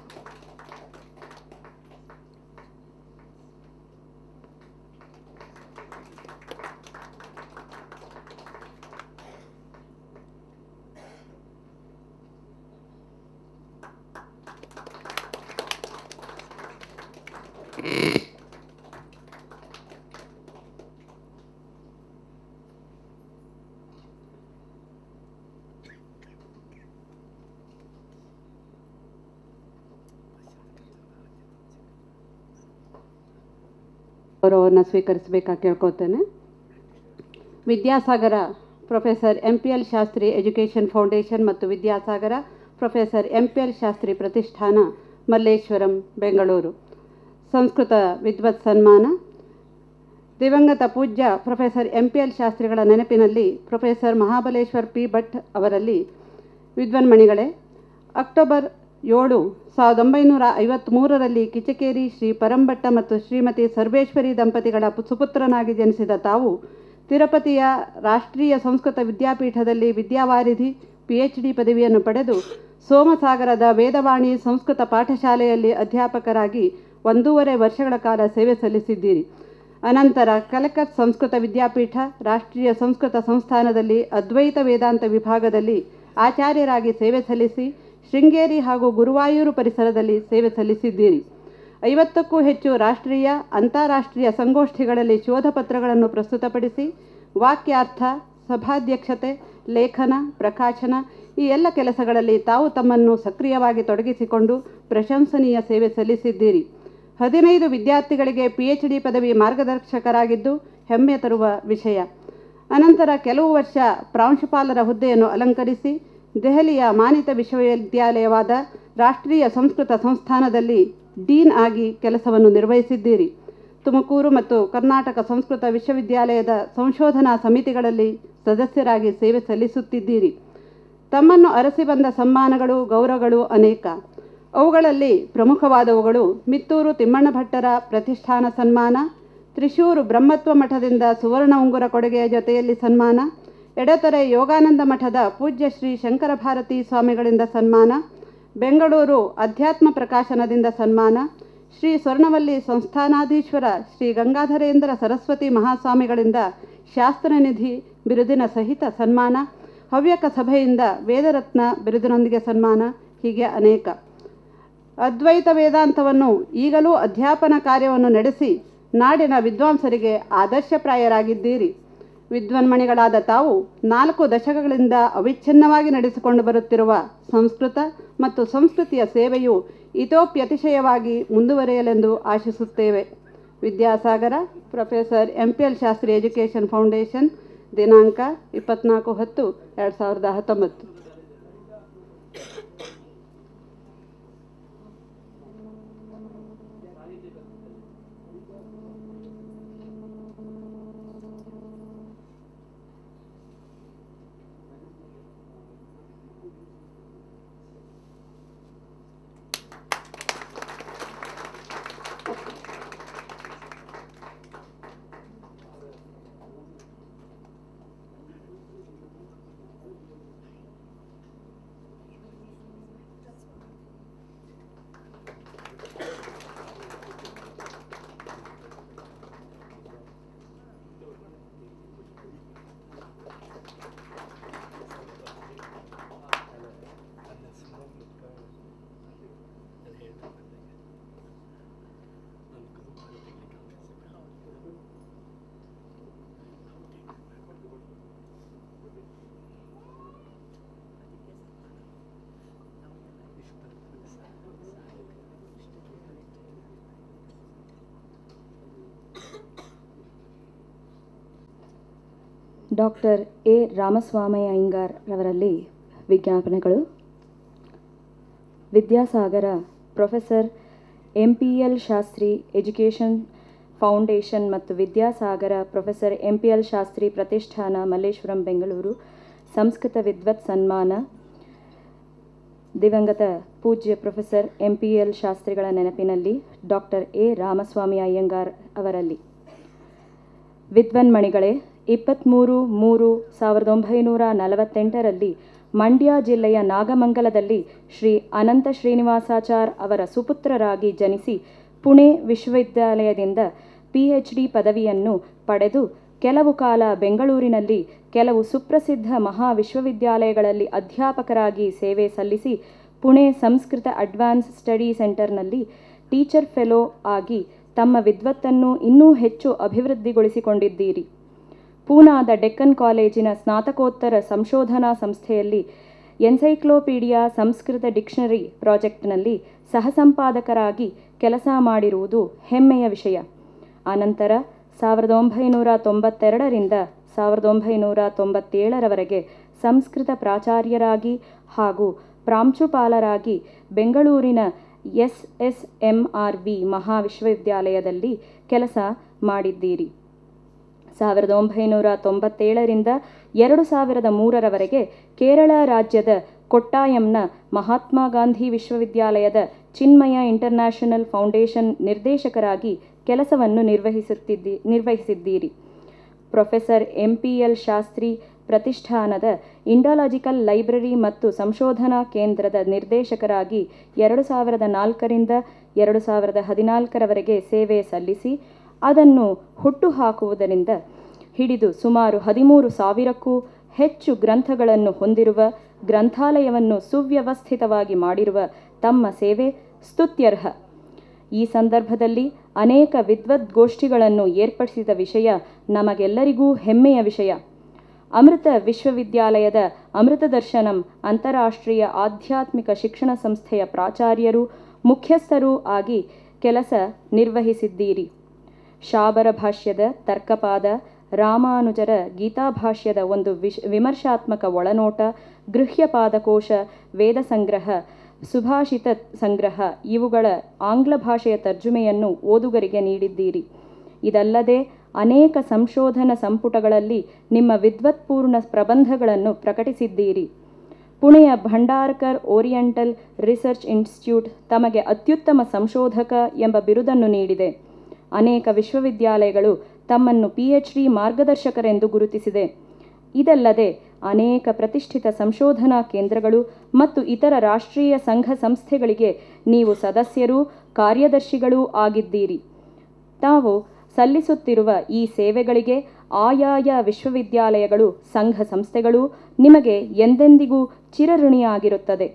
ಗೌರವವನ್ನು ಸ್ವೀಕರಿಸಬೇಕಾಗಿ ಕೇಳ್ಕೊತೇನೆ. Vidyasagara professor MPL Shastri education foundation ಮತ್ತು ವಿದ್ಯಾಸಾಗರ ಪ್ರೊಫೆಸರ್ MPL ಶಾಸ್ತ್ರಿ ಪ್ರತಿಷ್ಠಾನ, ಮಲ್ಲೇಶ್ವರಂ, ಬೆಂಗಳೂರು. ಸಂಸ್ಕೃತ ವಿದ್ವತ್ ಸನ್ಮಾನ. ದಿವಂಗತ ಪೂಜ್ಯ ಪ್ರೊಫೆಸರ್ MPL ಶಾಸ್ತ್ರಿಗಳ ನೆನಪಿನಲ್ಲಿ ಪ್ರೊಫೆಸರ್ ಮಹಾಬಲೇಶ್ವರ್ P. ಭಟ್ ಅವರಲ್ಲಿ ವಿದ್ವನ್ಮಣಿಗಳೇ, ಅಕ್ಟೋಬರ್ 7, 1953ರಲ್ಲಿ ಕಿಚಕೇರಿ ಶ್ರೀ ಪರಂಭಟ್ಟ ಮತ್ತು ಶ್ರೀಮತಿ ಸರ್ವೇಶ್ವರಿ ದಂಪತಿಗಳ ಸುಪುತ್ರನಾಗಿ ಜನಿಸಿದ ತಾವು ತಿರುಪತಿಯ ರಾಷ್ಟ್ರೀಯ ಸಂಸ್ಕೃತ ವಿದ್ಯಾಪೀಠದಲ್ಲಿ ವಿದ್ಯಾವಾರಿಧಿ PhD ಪದವಿಯನ್ನು ಪಡೆದು ಸೋಮಸಾಗರದ ವೇದವಾಣಿ ಸಂಸ್ಕೃತ ಪಾಠಶಾಲೆಯಲ್ಲಿ ಅಧ್ಯಾಪಕರಾಗಿ 1.5 ವರ್ಷಗಳ ಕಾಲ ಸೇವೆ ಸಲ್ಲಿಸಿದ್ದೀರಿ. ಅನಂತರ ಕಲಕತ್ ಸಂಸ್ಕೃತ ವಿದ್ಯಾಪೀಠ, ರಾಷ್ಟ್ರೀಯ ಸಂಸ್ಕೃತ ಸಂಸ್ಥಾನದಲ್ಲಿ ಅದ್ವೈತ ವೇದಾಂತ ವಿಭಾಗದಲ್ಲಿ ಆಚಾರ್ಯರಾಗಿ ಸೇವೆ ಸಲ್ಲಿಸಿ ಶೃಂಗೇರಿ ಹಾಗೂ ಗುರುವಾಯೂರು ಪರಿಸರದಲ್ಲಿ ಸೇವೆ ಸಲ್ಲಿಸಿದ್ದೀರಿ. 50ಕ್ಕೂ ಹೆಚ್ಚು ರಾಷ್ಟ್ರೀಯ, ಅಂತಾರಾಷ್ಟ್ರೀಯ ಸಂಗೋಷ್ಠಿಗಳಲ್ಲಿ ಶೋಧ ಪತ್ರಗಳನ್ನು ಪ್ರಸ್ತುತಪಡಿಸಿ ವಾಕ್ಯಾರ್ಥ, ಸಭಾಧ್ಯಕ್ಷತೆ, ಲೇಖನ, ಪ್ರಕಾಶನ ಈ ಎಲ್ಲ ಕೆಲಸಗಳಲ್ಲಿ ತಾವು ತಮ್ಮನ್ನು ಸಕ್ರಿಯವಾಗಿ ತೊಡಗಿಸಿಕೊಂಡು ಪ್ರಶಂಸನೀಯ ಸೇವೆ ಸಲ್ಲಿಸಿದ್ದೀರಿ. 15 ವಿದ್ಯಾರ್ಥಿಗಳಿಗೆ PhD ಪದವಿ ಮಾರ್ಗದರ್ಶಕರಾಗಿದ್ದು ಹೆಮ್ಮೆ ತರುವ ವಿಷಯ. ಅನಂತರ ಕೆಲವು ವರ್ಷ ಪ್ರಾಂಶುಪಾಲರ ಹುದ್ದೆಯನ್ನು ಅಲಂಕರಿಸಿ ದೆಹಲಿಯ ಮಾನಿತ ವಿಶ್ವವಿದ್ಯಾಲಯವಾದ ರಾಷ್ಟ್ರೀಯ ಸಂಸ್ಕೃತ ಸಂಸ್ಥಾನದಲ್ಲಿ ಡೀನ್ ಆಗಿ ಕೆಲಸವನ್ನು ನಿರ್ವಹಿಸಿದ್ದೀರಿ. ತುಮಕೂರು ಮತ್ತು ಕರ್ನಾಟಕ ಸಂಸ್ಕೃತ ವಿಶ್ವವಿದ್ಯಾಲಯದ ಸಂಶೋಧನಾ ಸಮಿತಿಗಳಲ್ಲಿ ಸದಸ್ಯರಾಗಿ ಸೇವೆ ಸಲ್ಲಿಸುತ್ತಿದ್ದೀರಿ. ತಮ್ಮನ್ನು ಅರಸಿ ಬಂದ ಸನ್ಮಾನಗಳು, ಗೌರವಗಳು ಅನೇಕ. ಅವುಗಳಲ್ಲಿ ಪ್ರಮುಖವಾದವುಗಳು ಮಿತ್ತೂರು ತಿಮ್ಮಣ್ಣ ಭಟ್ಟರ ಪ್ರತಿಷ್ಠಾನ ಸನ್ಮಾನ, ತ್ರಿಶೂರು ಬ್ರಹ್ಮತ್ವ ಮಠದಿಂದ ಸುವರ್ಣ ಉಂಗುರ ಕೊಡುಗೆಯ ಜೊತೆಯಲ್ಲಿ ಸನ್ಮಾನ, ಎಡತೊರೆ ಯೋಗಾನಂದ ಮಠದ ಪೂಜ್ಯ ಶ್ರೀ ಶಂಕರ ಭಾರತಿ ಸ್ವಾಮಿಗಳಿಂದ ಸನ್ಮಾನ, ಬೆಂಗಳೂರು ಅಧ್ಯಾತ್ಮ ಪ್ರಕಾಶನದಿಂದ ಸನ್ಮಾನ, ಶ್ರೀ ಸ್ವರ್ಣವಲ್ಲಿ ಸಂಸ್ಥಾನಾಧೀಶ್ವರ ಶ್ರೀ ಗಂಗಾಧರೇಂದ್ರ ಸರಸ್ವತಿ ಮಹಾಸ್ವಾಮಿಗಳಿಂದ ಶಾಸ್ತ್ರನಿಧಿ ಬಿರುದಿನ ಸಹಿತ ಸನ್ಮಾನ, ಹವ್ಯಕ ಸಭೆಯಿಂದ ವೇದರತ್ನ ಬಿರುದಿನೊಂದಿಗೆ ಸನ್ಮಾನ, ಹೀಗೆ ಅನೇಕ. ಅದ್ವೈತ ವೇದಾಂತವನ್ನು ಈಗಲೂ ಅಧ್ಯಾಪನ ಕಾರ್ಯವನ್ನು ನಡೆಸಿ ನಾಡಿನ ವಿದ್ವಾಂಸರಿಗೆ ಆದರ್ಶಪ್ರಾಯರಾಗಿದ್ದೀರಿ. ವಿದ್ವನ್ಮಣಿಗಳಾದ ತಾವು 4 ದಶಕಗಳಿಂದ ಅವಿಚ್ಛಿನ್ನವಾಗಿ ನಡೆಸಿಕೊಂಡು ಬರುತ್ತಿರುವ ಸಂಸ್ಕೃತ ಮತ್ತು ಸಂಸ್ಕೃತಿಯ ಸೇವೆಯು ಇತೋಪ್ಯತಿಶಯವಾಗಿ ಮುಂದುವರಿಯಲೆಂದು ಆಶಿಸುತ್ತೇವೆ. Vidyasagara professor MPL Shastri education foundation, ದಿನಾಂಕ 24/10/2019. ಡಾಕ್ಟರ್ ಎ ರಾಮಸ್ವಾಮಿ ಅಯ್ಯಂಗಾರ್ ರವರಲ್ಲಿ ವಿಜ್ಞಾಪನೆಗಳು. Vidyasagara professor MPL Shastri education foundation ಮತ್ತು ವಿದ್ಯಾಸಾಗರ ಪ್ರೊಫೆಸರ್ MPL ಶಾಸ್ತ್ರಿ ಪ್ರತಿಷ್ಠಾನ ಮಲ್ಲೇಶ್ವರಂ ಬೆಂಗಳೂರು ಸಂಸ್ಕೃತ ವಿದ್ವತ್ ಸನ್ಮಾನ ದಿವಂಗತ ಪೂಜ್ಯ ಪ್ರೊಫೆಸರ್ MPL ಶಾಸ್ತ್ರಿಗಳ ನೆನಪಿನಲ್ಲಿ ಡಾಕ್ಟರ್ ಎ ರಾಮಸ್ವಾಮಿ ಅಯ್ಯಂಗಾರ್ ಅವರಲ್ಲಿ. ವಿದ್ವನ್ಮಣಿಗಳೇ, 23/3/1948ರಲ್ಲಿ ಮಂಡ್ಯ ಜಿಲ್ಲೆಯ ನಾಗಮಂಗಲದಲ್ಲಿ ಶ್ರೀ ಅನಂತ ಶ್ರೀನಿವಾಸಾಚಾರ್ ಅವರ ಸುಪುತ್ರರಾಗಿ ಜನಿಸಿ ಪುಣೆ ವಿಶ್ವವಿದ್ಯಾಲಯದಿಂದ PhD ಪದವಿಯನ್ನು ಪಡೆದು ಕೆಲವು ಕಾಲ ಬೆಂಗಳೂರಿನಲ್ಲಿ ಕೆಲವು ಸುಪ್ರಸಿದ್ಧ ಮಹಾವಿಶ್ವವಿದ್ಯಾಲಯಗಳಲ್ಲಿ ಅಧ್ಯಾಪಕರಾಗಿ ಸೇವೆ ಸಲ್ಲಿಸಿ ಪುಣೆ ಸಂಸ್ಕೃತ ಅಡ್ವಾನ್ಸ್ ಸ್ಟಡಿ ಸೆಂಟರ್ನಲ್ಲಿ ಟೀಚರ್ ಫೆಲೋ ಆಗಿ ತಮ್ಮ ವಿದ್ವತ್ತನ್ನು ಇನ್ನೂ ಹೆಚ್ಚು ಅಭಿವೃದ್ಧಿಗೊಳಿಸಿಕೊಂಡಿದ್ದೀರಿ. ಪೂನಾದ ಡೆಕ್ಕನ್ ಕಾಲೇಜಿನ ಸ್ನಾತಕೋತ್ತರ ಸಂಶೋಧನಾ ಸಂಸ್ಥೆಯಲ್ಲಿ ಎನ್ಸೈಕ್ಲೋಪೀಡಿಯಾ ಸಂಸ್ಕೃತ ಡಿಕ್ಷನರಿ ಪ್ರಾಜೆಕ್ಟ್ನಲ್ಲಿ ಸಹಸಂಪಾದಕರಾಗಿ ಕೆಲಸ ಮಾಡಿರುವುದು ಹೆಮ್ಮೆಯ ವಿಷಯ. ಅನಂತರ 1992ರಿಂದ 1997ರವರೆಗೆ ಸಂಸ್ಕೃತ ಪ್ರಾಚಾರ್ಯರಾಗಿ ಹಾಗೂ ಪ್ರಾಂಶುಪಾಲರಾಗಿ ಬೆಂಗಳೂರಿನ SSMRV ಮಹಾವಿಶ್ವವಿದ್ಯಾಲಯದಲ್ಲಿ ಕೆಲಸ ಮಾಡಿದ್ದೀರಿ. 1997ರಿಂದ 2003ರವರೆಗೆ ಕೇರಳ ರಾಜ್ಯದ ಕೊಟ್ಟಾಯಂನ ಮಹಾತ್ಮ ಗಾಂಧಿ ವಿಶ್ವವಿದ್ಯಾಲಯದ ಚಿನ್ಮಯ ಇಂಟರ್ನ್ಯಾಷನಲ್ ಫೌಂಡೇಶನ್ ನಿರ್ದೇಶಕರಾಗಿ ಕೆಲಸವನ್ನು ನಿರ್ವಹಿಸಿದ್ದೀರಿ. ಪ್ರೊಫೆಸರ್ MPL ಶಾಸ್ತ್ರಿ ಪ್ರತಿಷ್ಠಾನದ ಇಂಡಾಲಜಿಕಲ್ ಲೈಬ್ರರಿ ಮತ್ತು ಸಂಶೋಧನಾ ಕೇಂದ್ರದ ನಿರ್ದೇಶಕರಾಗಿ 2004ರಿಂದ 2014ರವರೆಗೆ ಸೇವೆ ಸಲ್ಲಿಸಿ ಅದನ್ನು ಹುಟ್ಟುಹಾಕುವುದರಿಂದ ಹಿಡಿದು ಸುಮಾರು 13,000ಕ್ಕೂ ಹೆಚ್ಚು ಗ್ರಂಥಗಳನ್ನು ಹೊಂದಿರುವ ಗ್ರಂಥಾಲಯವನ್ನು ಸುವ್ಯವಸ್ಥಿತವಾಗಿ ಮಾಡಿರುವ ತಮ್ಮ ಸೇವೆ ಸ್ತುತ್ಯರ್ಹ. ಈ ಸಂದರ್ಭದಲ್ಲಿ ಅನೇಕ ವಿದ್ವದ್ಗೋಷ್ಠಿಗಳನ್ನು ಏರ್ಪಡಿಸಿದ ವಿಷಯ ನಮಗೆಲ್ಲರಿಗೂ ಹೆಮ್ಮೆಯ ವಿಷಯ. ಅಮೃತ ವಿಶ್ವವಿದ್ಯಾಲಯದ ಅಮೃತದರ್ಶನಂ ಅಂತಾರಾಷ್ಟ್ರೀಯ ಆಧ್ಯಾತ್ಮಿಕ ಶಿಕ್ಷಣ ಸಂಸ್ಥೆಯ ಪ್ರಾಚಾರ್ಯರು ಮುಖ್ಯಸ್ಥರೂ ಆಗಿ ಕೆಲಸ ನಿರ್ವಹಿಸಿದ್ದೀರಿ. ಶಾಬರ ಭಾಷ್ಯದ ತರ್ಕಪಾದ, ರಾಮಾನುಜರ ಗೀತಾಭಾಷ್ಯದ ಒಂದು ವಿಮರ್ಶಾತ್ಮಕ ಒಳನೋಟ, ಗೃಹ್ಯಪಾದಕೋಶ, ವೇದ ಸಂಗ್ರಹ, ಸುಭಾಷಿತ ಸಂಗ್ರಹ ಇವುಗಳ ಆಂಗ್ಲ ಭಾಷೆಯ ತರ್ಜುಮೆಯನ್ನು ಓದುಗರಿಗೆ ನೀಡಿದ್ದೀರಿ. ಇದಲ್ಲದೆ ಅನೇಕ ಸಂಶೋಧನಾ ಸಂಪುಟಗಳಲ್ಲಿ ನಿಮ್ಮ ವಿದ್ವತ್ಪೂರ್ಣ ಪ್ರಬಂಧಗಳನ್ನು ಪ್ರಕಟಿಸಿದ್ದೀರಿ. ಪುಣೆಯ ಭಂಡಾರ್ಕರ್ ಓರಿಯೆಂಟಲ್ ರಿಸರ್ಚ್ ಇನ್ಸ್ಟಿಟ್ಯೂಟ್ ತಮಗೆ ಅತ್ಯುತ್ತಮ ಸಂಶೋಧಕ ಎಂಬ ಬಿರುದನ್ನು ನೀಡಿದೆ. ಅನೇಕ ವಿಶ್ವವಿದ್ಯಾಲಯಗಳು ತಮ್ಮನ್ನು PhD ಮಾರ್ಗದರ್ಶಕರೆಂದು ಗುರುತಿಸಿದೆ. ಇದಲ್ಲದೆ ಅನೇಕ ಪ್ರತಿಷ್ಠಿತ ಸಂಶೋಧನಾ ಕೇಂದ್ರಗಳು ಮತ್ತು ಇತರ ರಾಷ್ಟ್ರೀಯ ಸಂಘ ಸಂಸ್ಥೆಗಳಿಗೆ ನೀವು ಸದಸ್ಯರೂ ಕಾರ್ಯದರ್ಶಿಗಳೂ ಆಗಿದ್ದೀರಿ. ತಾವು ಸಲ್ಲಿಸುತ್ತಿರುವ ಈ ಸೇವೆಗಳಿಗೆ ಆಯಾಯ ವಿಶ್ವವಿದ್ಯಾಲಯಗಳು, ಸಂಘ ಸಂಸ್ಥೆಗಳು ನಿಮಗೆ ಎಂದೆಂದಿಗೂ ಚಿರಋಣಿಯಾಗಿರುತ್ತದೆ.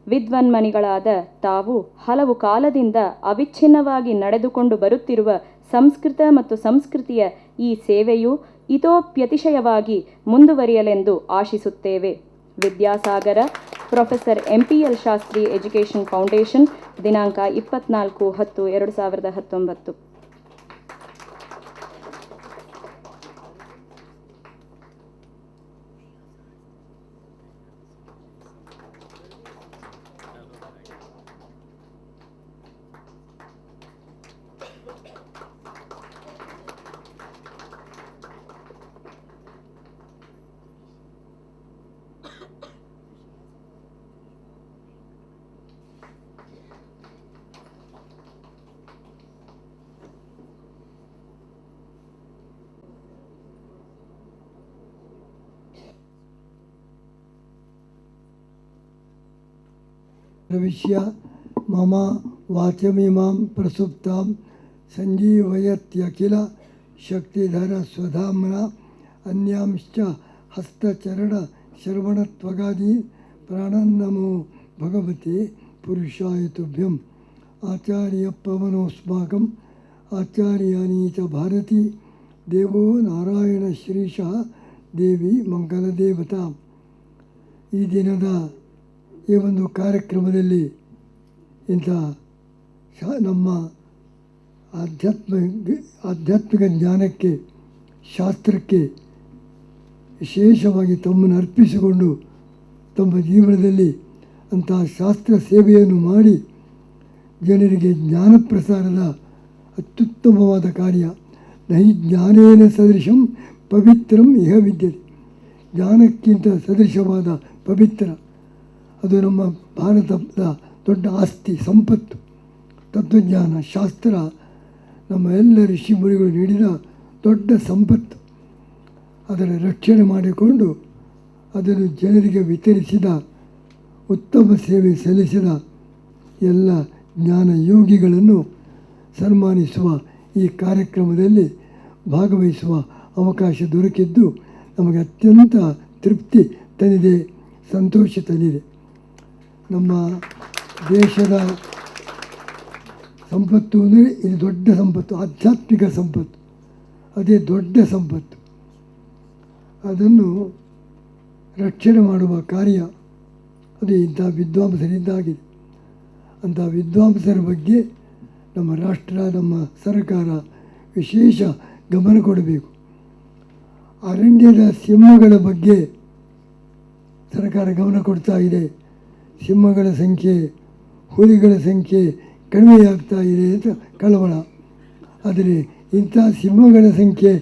ವಿದ್ವನ್ಮಣಿಗಳಾದ ತಾವು ಹಲವು ಕಾಲದಿಂದ ಅವಿಚ್ಛಿನ್ನವಾಗಿ ನಡೆದುಕೊಂಡು ಬರುತ್ತಿರುವ ಸಂಸ್ಕೃತ ಮತ್ತು ಸಂಸ್ಕೃತಿಯ ಈ ಸೇವೆಯು ಇತೋಪ್ಯತಿಶಯವಾಗಿ ಮುಂದುವರಿಯಲೆಂದು ಆಶಿಸುತ್ತೇವೆ. Vidyasagara professor MPL Shastri education foundation, ದಿನಾಂಕ 24/10/2019. प्रविश्य मम वाचमिमां प्रसुप्तां संजीवयत्यखिल शक्तिधर स्वधाम्ना अन्यांश्च हस्तचरणश्रवणत्वगादि प्राणन्नमो भगवते पुरुषाय तुभ्यम्. आचार्यपवनोऽस्माकम् आचार्याणि च भारती देवो नारायणश्रीशः देवी मंगलदेवता. ಈ ದಿನದ ಈ ಒಂದು ಕಾರ್ಯಕ್ರಮದಲ್ಲಿ ಇಂಥ ನಮ್ಮ ಆಧ್ಯಾತ್ಮಿಕ ಜ್ಞಾನಕ್ಕೆ, ಶಾಸ್ತ್ರಕ್ಕೆ ವಿಶೇಷವಾಗಿ ತಮ್ಮನ್ನು ಅರ್ಪಿಸಿಕೊಂಡು ತಮ್ಮ ಜೀವನದಲ್ಲಿ ಅಂತಹ ಶಾಸ್ತ್ರ ಸೇವೆಯನ್ನು ಮಾಡಿ ಜನರಿಗೆ ಜ್ಞಾನ ಪ್ರಸಾರದ ಅತ್ಯುತ್ತಮವಾದ ಕಾರ್ಯ. ನಹಿ ಜ್ಞಾನೇನ ಸದೃಶಂ ಪವಿತ್ರಂ ಇಹ ವಿದ್ಯತೆ. ಜ್ಞಾನಕ್ಕಿಂತ ಸದೃಶವಾದ ಪವಿತ್ರ ಅದು ನಮ್ಮ ಭಾರತದ ದೊಡ್ಡ ಆಸ್ತಿ, ಸಂಪತ್ತು. ತತ್ವಜ್ಞಾನ ಶಾಸ್ತ್ರ ನಮ್ಮ ಎಲ್ಲ ಋಷಿ ಮುನಿಗಳು ನೀಡಿದ ದೊಡ್ಡ ಸಂಪತ್ತು. ಅದರ ರಕ್ಷಣೆ ಮಾಡಿಕೊಂಡು ಅದನ್ನು ಜನರಿಗೆ ವಿತರಿಸಿದ, ಉತ್ತಮ ಸೇವೆ ಸಲ್ಲಿಸಿದ ಎಲ್ಲ ಜ್ಞಾನ ಯೋಗಿಗಳನ್ನು ಸನ್ಮಾನಿಸುವ ಈ ಕಾರ್ಯಕ್ರಮದಲ್ಲಿ ಭಾಗವಹಿಸುವ ಅವಕಾಶ ದೊರಕಿದ್ದು ನಮಗೆ ಅತ್ಯಂತ ತೃಪ್ತಿ ತಂದಿದೆ, ಸಂತೋಷ ತಂದಿದೆ. ನಮ್ಮ ದೇಶದ ಸಂಪತ್ತು ಅಂದರೆ ಇದು ದೊಡ್ಡ ಸಂಪತ್ತು, ಆಧ್ಯಾತ್ಮಿಕ ಸಂಪತ್ತು. ಅದೇ ದೊಡ್ಡ ಸಂಪತ್ತು. ಅದನ್ನು ರಕ್ಷಣೆ ಮಾಡುವ ಕಾರ್ಯ ಅದು ಇಂಥ ವಿದ್ವಾಂಸರಿಂದಾಗಿದೆ. ಅಂಥ ವಿದ್ವಾಂಸರ ಬಗ್ಗೆ ನಮ್ಮ ರಾಷ್ಟ್ರ, ನಮ್ಮ ಸರ್ಕಾರ ವಿಶೇಷ ಗಮನ ಕೊಡಬೇಕು. ಅರಣ್ಯದ ಸಿಂಹಗಳ ಬಗ್ಗೆ ಸರ್ಕಾರ ಗಮನ ಕೊಡ್ತಾ ಇದೆ. ಸಿಂಹಗಳ ಸಂಖ್ಯೆ, ಹುಲಿಗಳ ಸಂಖ್ಯೆ ಕಡಿಮೆಯಾಗ್ತಾ ಇದೆ ಅಂತ ಕಳವಳ. ಆದರೆ ಇಂಥ ಸಿಂಹಗಳ ಸಂಖ್ಯೆ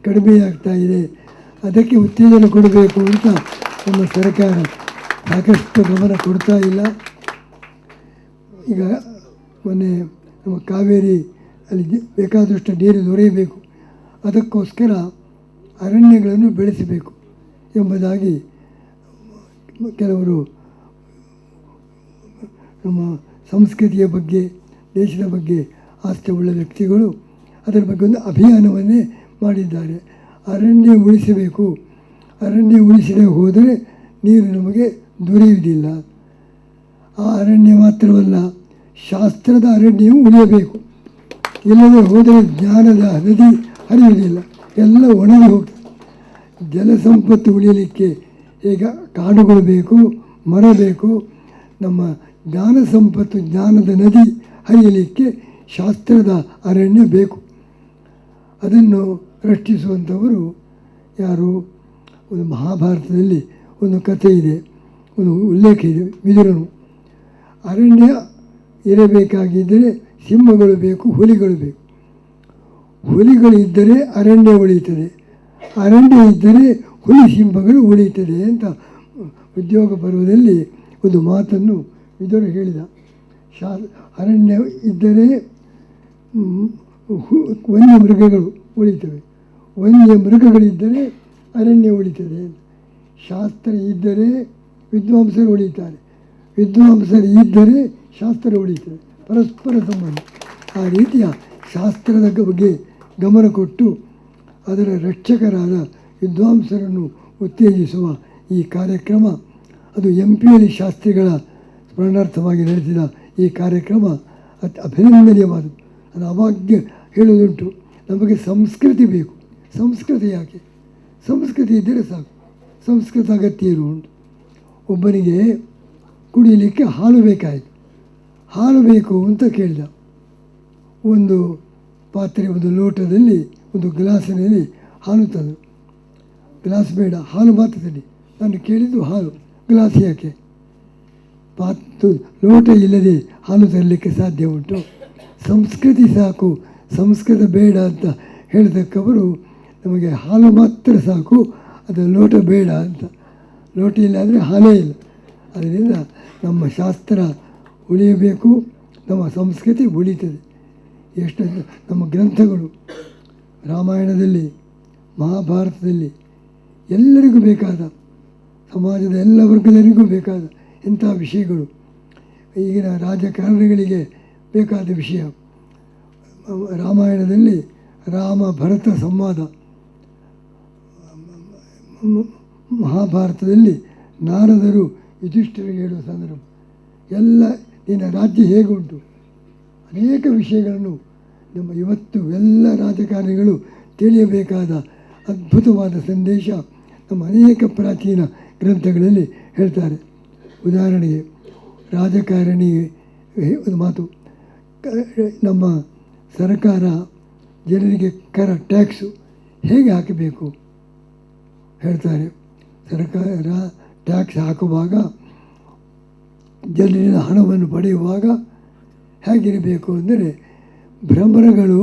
ಕಡಿಮೆಯಾಗ್ತಾ ಇದೆ, ಅದಕ್ಕೆ ಉತ್ತೇಜನ ಕೊಡಬೇಕು ಅಂತ ನಮ್ಮ ಸರ್ಕಾರ ಸಾಕಷ್ಟು ಗಮನ ಕೊಡ್ತಾ ಇಲ್ಲ. ಈಗ ಮೊನ್ನೆ ನಮ್ಮ ಕಾವೇರಿ ಅಲ್ಲಿ ಬೇಕಾದಷ್ಟು ನೀರು ದೊರೆಯಬೇಕು, ಅದಕ್ಕೋಸ್ಕರ ಅರಣ್ಯಗಳನ್ನು ಬೆಳೆಸಬೇಕು ಎಂಬುದಾಗಿ ಕೆಲವರು ನಮ್ಮ ಸಂಸ್ಕೃತಿಯ ಬಗ್ಗೆ, ದೇಶದ ಬಗ್ಗೆ ಆಸ್ಥೆ ಉಳ್ಳ ವ್ಯಕ್ತಿಗಳು ಅದರ ಬಗ್ಗೆ ಒಂದು ಅಭಿಯಾನವನ್ನೇ ಮಾಡಿದ್ದಾರೆ. ಅರಣ್ಯ ಉಳಿಸಬೇಕು, ಅರಣ್ಯ ಉಳಿಸದೆ ಹೋದರೆ ನೀರು ನಮಗೆ ದೊರೆಯುವುದಿಲ್ಲ. ಆ ಅರಣ್ಯ ಮಾತ್ರವಲ್ಲ, ಶಾಸ್ತ್ರದ ಅರಣ್ಯವೂ ಉಳಿಯಬೇಕು. ಇಲ್ಲದೆ ಹೋದರೆ ಜ್ಞಾನದ ನದಿ ಹರಿಯುವುದಿಲ್ಲ, ಎಲ್ಲ ಒಣಗಿ ಹೋಗ್ತದೆ. ಜಲಸಂಪತ್ತು ಉಳಿಯಲಿಕ್ಕೆ ಈಗ ಕಾಡುಗಳು ಬೇಕು, ಮರ ಬೇಕು. ನಮ್ಮ ಜ್ಞಾನ ಸಂಪತ್ತು, ಜ್ಞಾನದ ನದಿ ಹರಿಯಲಿಕ್ಕೆ ಶಾಸ್ತ್ರದ ಅರಣ್ಯ ಬೇಕು. ಅದನ್ನು ರಕ್ಷಿಸುವಂಥವರು ಯಾರು? ಒಂದು ಮಹಾಭಾರತದಲ್ಲಿ ಒಂದು ಕಥೆ ಇದೆ, ಒಂದು ಉಲ್ಲೇಖ ಇದೆ. ವಿದುರನು ಅರಣ್ಯ ಇರಬೇಕಾಗಿದ್ದರೆ ಸಿಂಹಗಳು ಬೇಕು, ಹುಲಿಗಳು ಬೇಕು. ಹುಲಿಗಳು ಇದ್ದರೆ ಅರಣ್ಯ ಉಳಿಯುತ್ತದೆ, ಅರಣ್ಯ ಇದ್ದರೆ ಹುಲಿ ಸಿಂಹಗಳು ಉಳಿಯುತ್ತದೆ ಅಂತ ಉದ್ಯೋಗ ಪರ್ವದಲ್ಲಿ ಒಂದು ಮಾತನ್ನು ವಿದುರ ಹೇಳಿದ. ಅರಣ್ಯ ಇದ್ದರೆ ವನ್ಯ ಮೃಗಗಳು ಉಳಿತವೆ, ವನ್ಯ ಮೃಗಗಳಿದ್ದರೆ ಅರಣ್ಯ ಉಳಿತದೆ. ಶಾಸ್ತ್ರ ಇದ್ದರೆ ವಿದ್ವಾಂಸರು ಉಳಿತಾರೆ, ವಿದ್ವಾಂಸರು ಇದ್ದರೆ ಶಾಸ್ತ್ರ ಉಳಿತದೆ, ಪರಸ್ಪರ ಸಂಬಂಧ. ಆ ರೀತಿಯ ಶಾಸ್ತ್ರದ ಬಗ್ಗೆ ಗಮನ ಕೊಟ್ಟು ಅದರ ರಕ್ಷಕರಾದ ವಿದ್ವಾಂಸರನ್ನು ಉತ್ತೇಜಿಸುವ ಈ ಕಾರ್ಯಕ್ರಮ, ಅದು MPL ಶಾಸ್ತ್ರಿಗಳ ಸ್ಮರಣಾರ್ಥವಾಗಿ ನಡೆಸಿದ ಈ ಕಾರ್ಯಕ್ರಮ ಅಭಿನಂದನೀಯವಾದದ್ದು. ನಾನು ಅವಾಗ್ಯ ಹೇಳುವುದುಂಟು, ನಮಗೆ ಸಂಸ್ಕೃತಿ ಬೇಕು. ಸಂಸ್ಕೃತಿ ಯಾಕೆ? ಸಂಸ್ಕೃತಿ ಇದ್ದರೆ ಸಾಕು. ಸಂಸ್ಕೃತ ಅಗತ್ಯ ಇರುವುಂಟು. ಒಬ್ಬನಿಗೆ ಕುಡಿಯಲಿಕ್ಕೆ ಹಾಲು ಬೇಕಾಯಿತು, ಹಾಲು ಬೇಕು ಅಂತ ಕೇಳಿದ. ಒಂದು ಪಾತ್ರೆ, ಒಂದು ಲೋಟದಲ್ಲಿ, ಒಂದು ಗ್ಲಾಸಿನಲ್ಲಿ ಹಾಲು ತಂದರು. ಗ್ಲಾಸ್ ಬೇಡ, ಹಾಲು ಮಾತ್ರ ತನ್ನಿ. ನಾನು ಕೇಳಿದ್ದು ಹಾಲು, ಗ್ಲಾಸ್ ಯಾಕೆ? ಲೋಟ ಇಲ್ಲದೆ ಹಾಲು ತರಲಿಕ್ಕೆ ಸಾಧ್ಯ ಉಂಟು? ಸಂಸ್ಕೃತಿ ಸಾಕು, ಸಂಸ್ಕೃತ ಬೇಡ ಅಂತ ಹೇಳಿದಕ್ಕವರು ನಮಗೆ ಹಾಲು ಮಾತ್ರ ಸಾಕು, ಅದು ಲೋಟ ಬೇಡ ಅಂತ. ಲೋಟ ಇಲ್ಲ ಅಂದರೆ ಹಾಲೇ ಇಲ್ಲ. ಅದರಿಂದ ನಮ್ಮ ಶಾಸ್ತ್ರ ಉಳಿಯಬೇಕು, ನಮ್ಮ ಸಂಸ್ಕೃತಿ ಉಳಿತದೆ. ಎಷ್ಟು ನಮ್ಮ ಗ್ರಂಥಗಳು, ರಾಮಾಯಣದಲ್ಲಿ, ಮಹಾಭಾರತದಲ್ಲಿ ಎಲ್ಲರಿಗೂ ಬೇಕಾದ, ಸಮಾಜದ ಎಲ್ಲ ವರ್ಗದವರಿಗೂ ಬೇಕಾದ ಇಂಥ ವಿಷಯಗಳು, ಈಗಿನ ರಾಜಕಾರಣಿಗಳಿಗೆ ಬೇಕಾದ ವಿಷಯ. ರಾಮಾಯಣದಲ್ಲಿ ರಾಮ ಭರತ ಸಂವಾದ, ಮಹಾಭಾರತದಲ್ಲಿ ನಾರದರು ಯುಧಿಷ್ಠಿರಿಗೆ ಹೇಳುವ ಸಂದರ್ಭ, ಎಲ್ಲ ನಿನ್ನ ರಾಜ್ಯ ಹೇಗುಂಟು, ಅನೇಕ ವಿಷಯಗಳನ್ನು ನಮ್ಮ ಇವತ್ತು ಎಲ್ಲ ರಾಜಕಾರಣಿಗಳು ತಿಳಿಯಬೇಕಾದ ಅದ್ಭುತವಾದ ಸಂದೇಶ ನಮ್ಮ ಅನೇಕ ಪ್ರಾಚೀನ ಗ್ರಂಥಗಳಲ್ಲಿ ಹೇಳ್ತಾರೆ. ಉದಾಹರಣೆಗೆ ರಾಜಕಾರಣಿ ಒಂದು ಮಾತು, ನಮ್ಮ ಸರ್ಕಾರ ಜನರಿಗೆ ಕರ ಟ್ಯಾಕ್ಸು ಹೇಗೆ ಹಾಕಬೇಕು, ಹೇಳ್ತಾರೆ. ಸರ್ಕಾರ ಟ್ಯಾಕ್ಸ್ ಹಾಕುವಾಗ, ಜನರಿನ ಹಣವನ್ನು ಪಡೆಯುವಾಗ ಹೇಗಿರಬೇಕು ಅಂದರೆ, ಭ್ರಮರಗಳು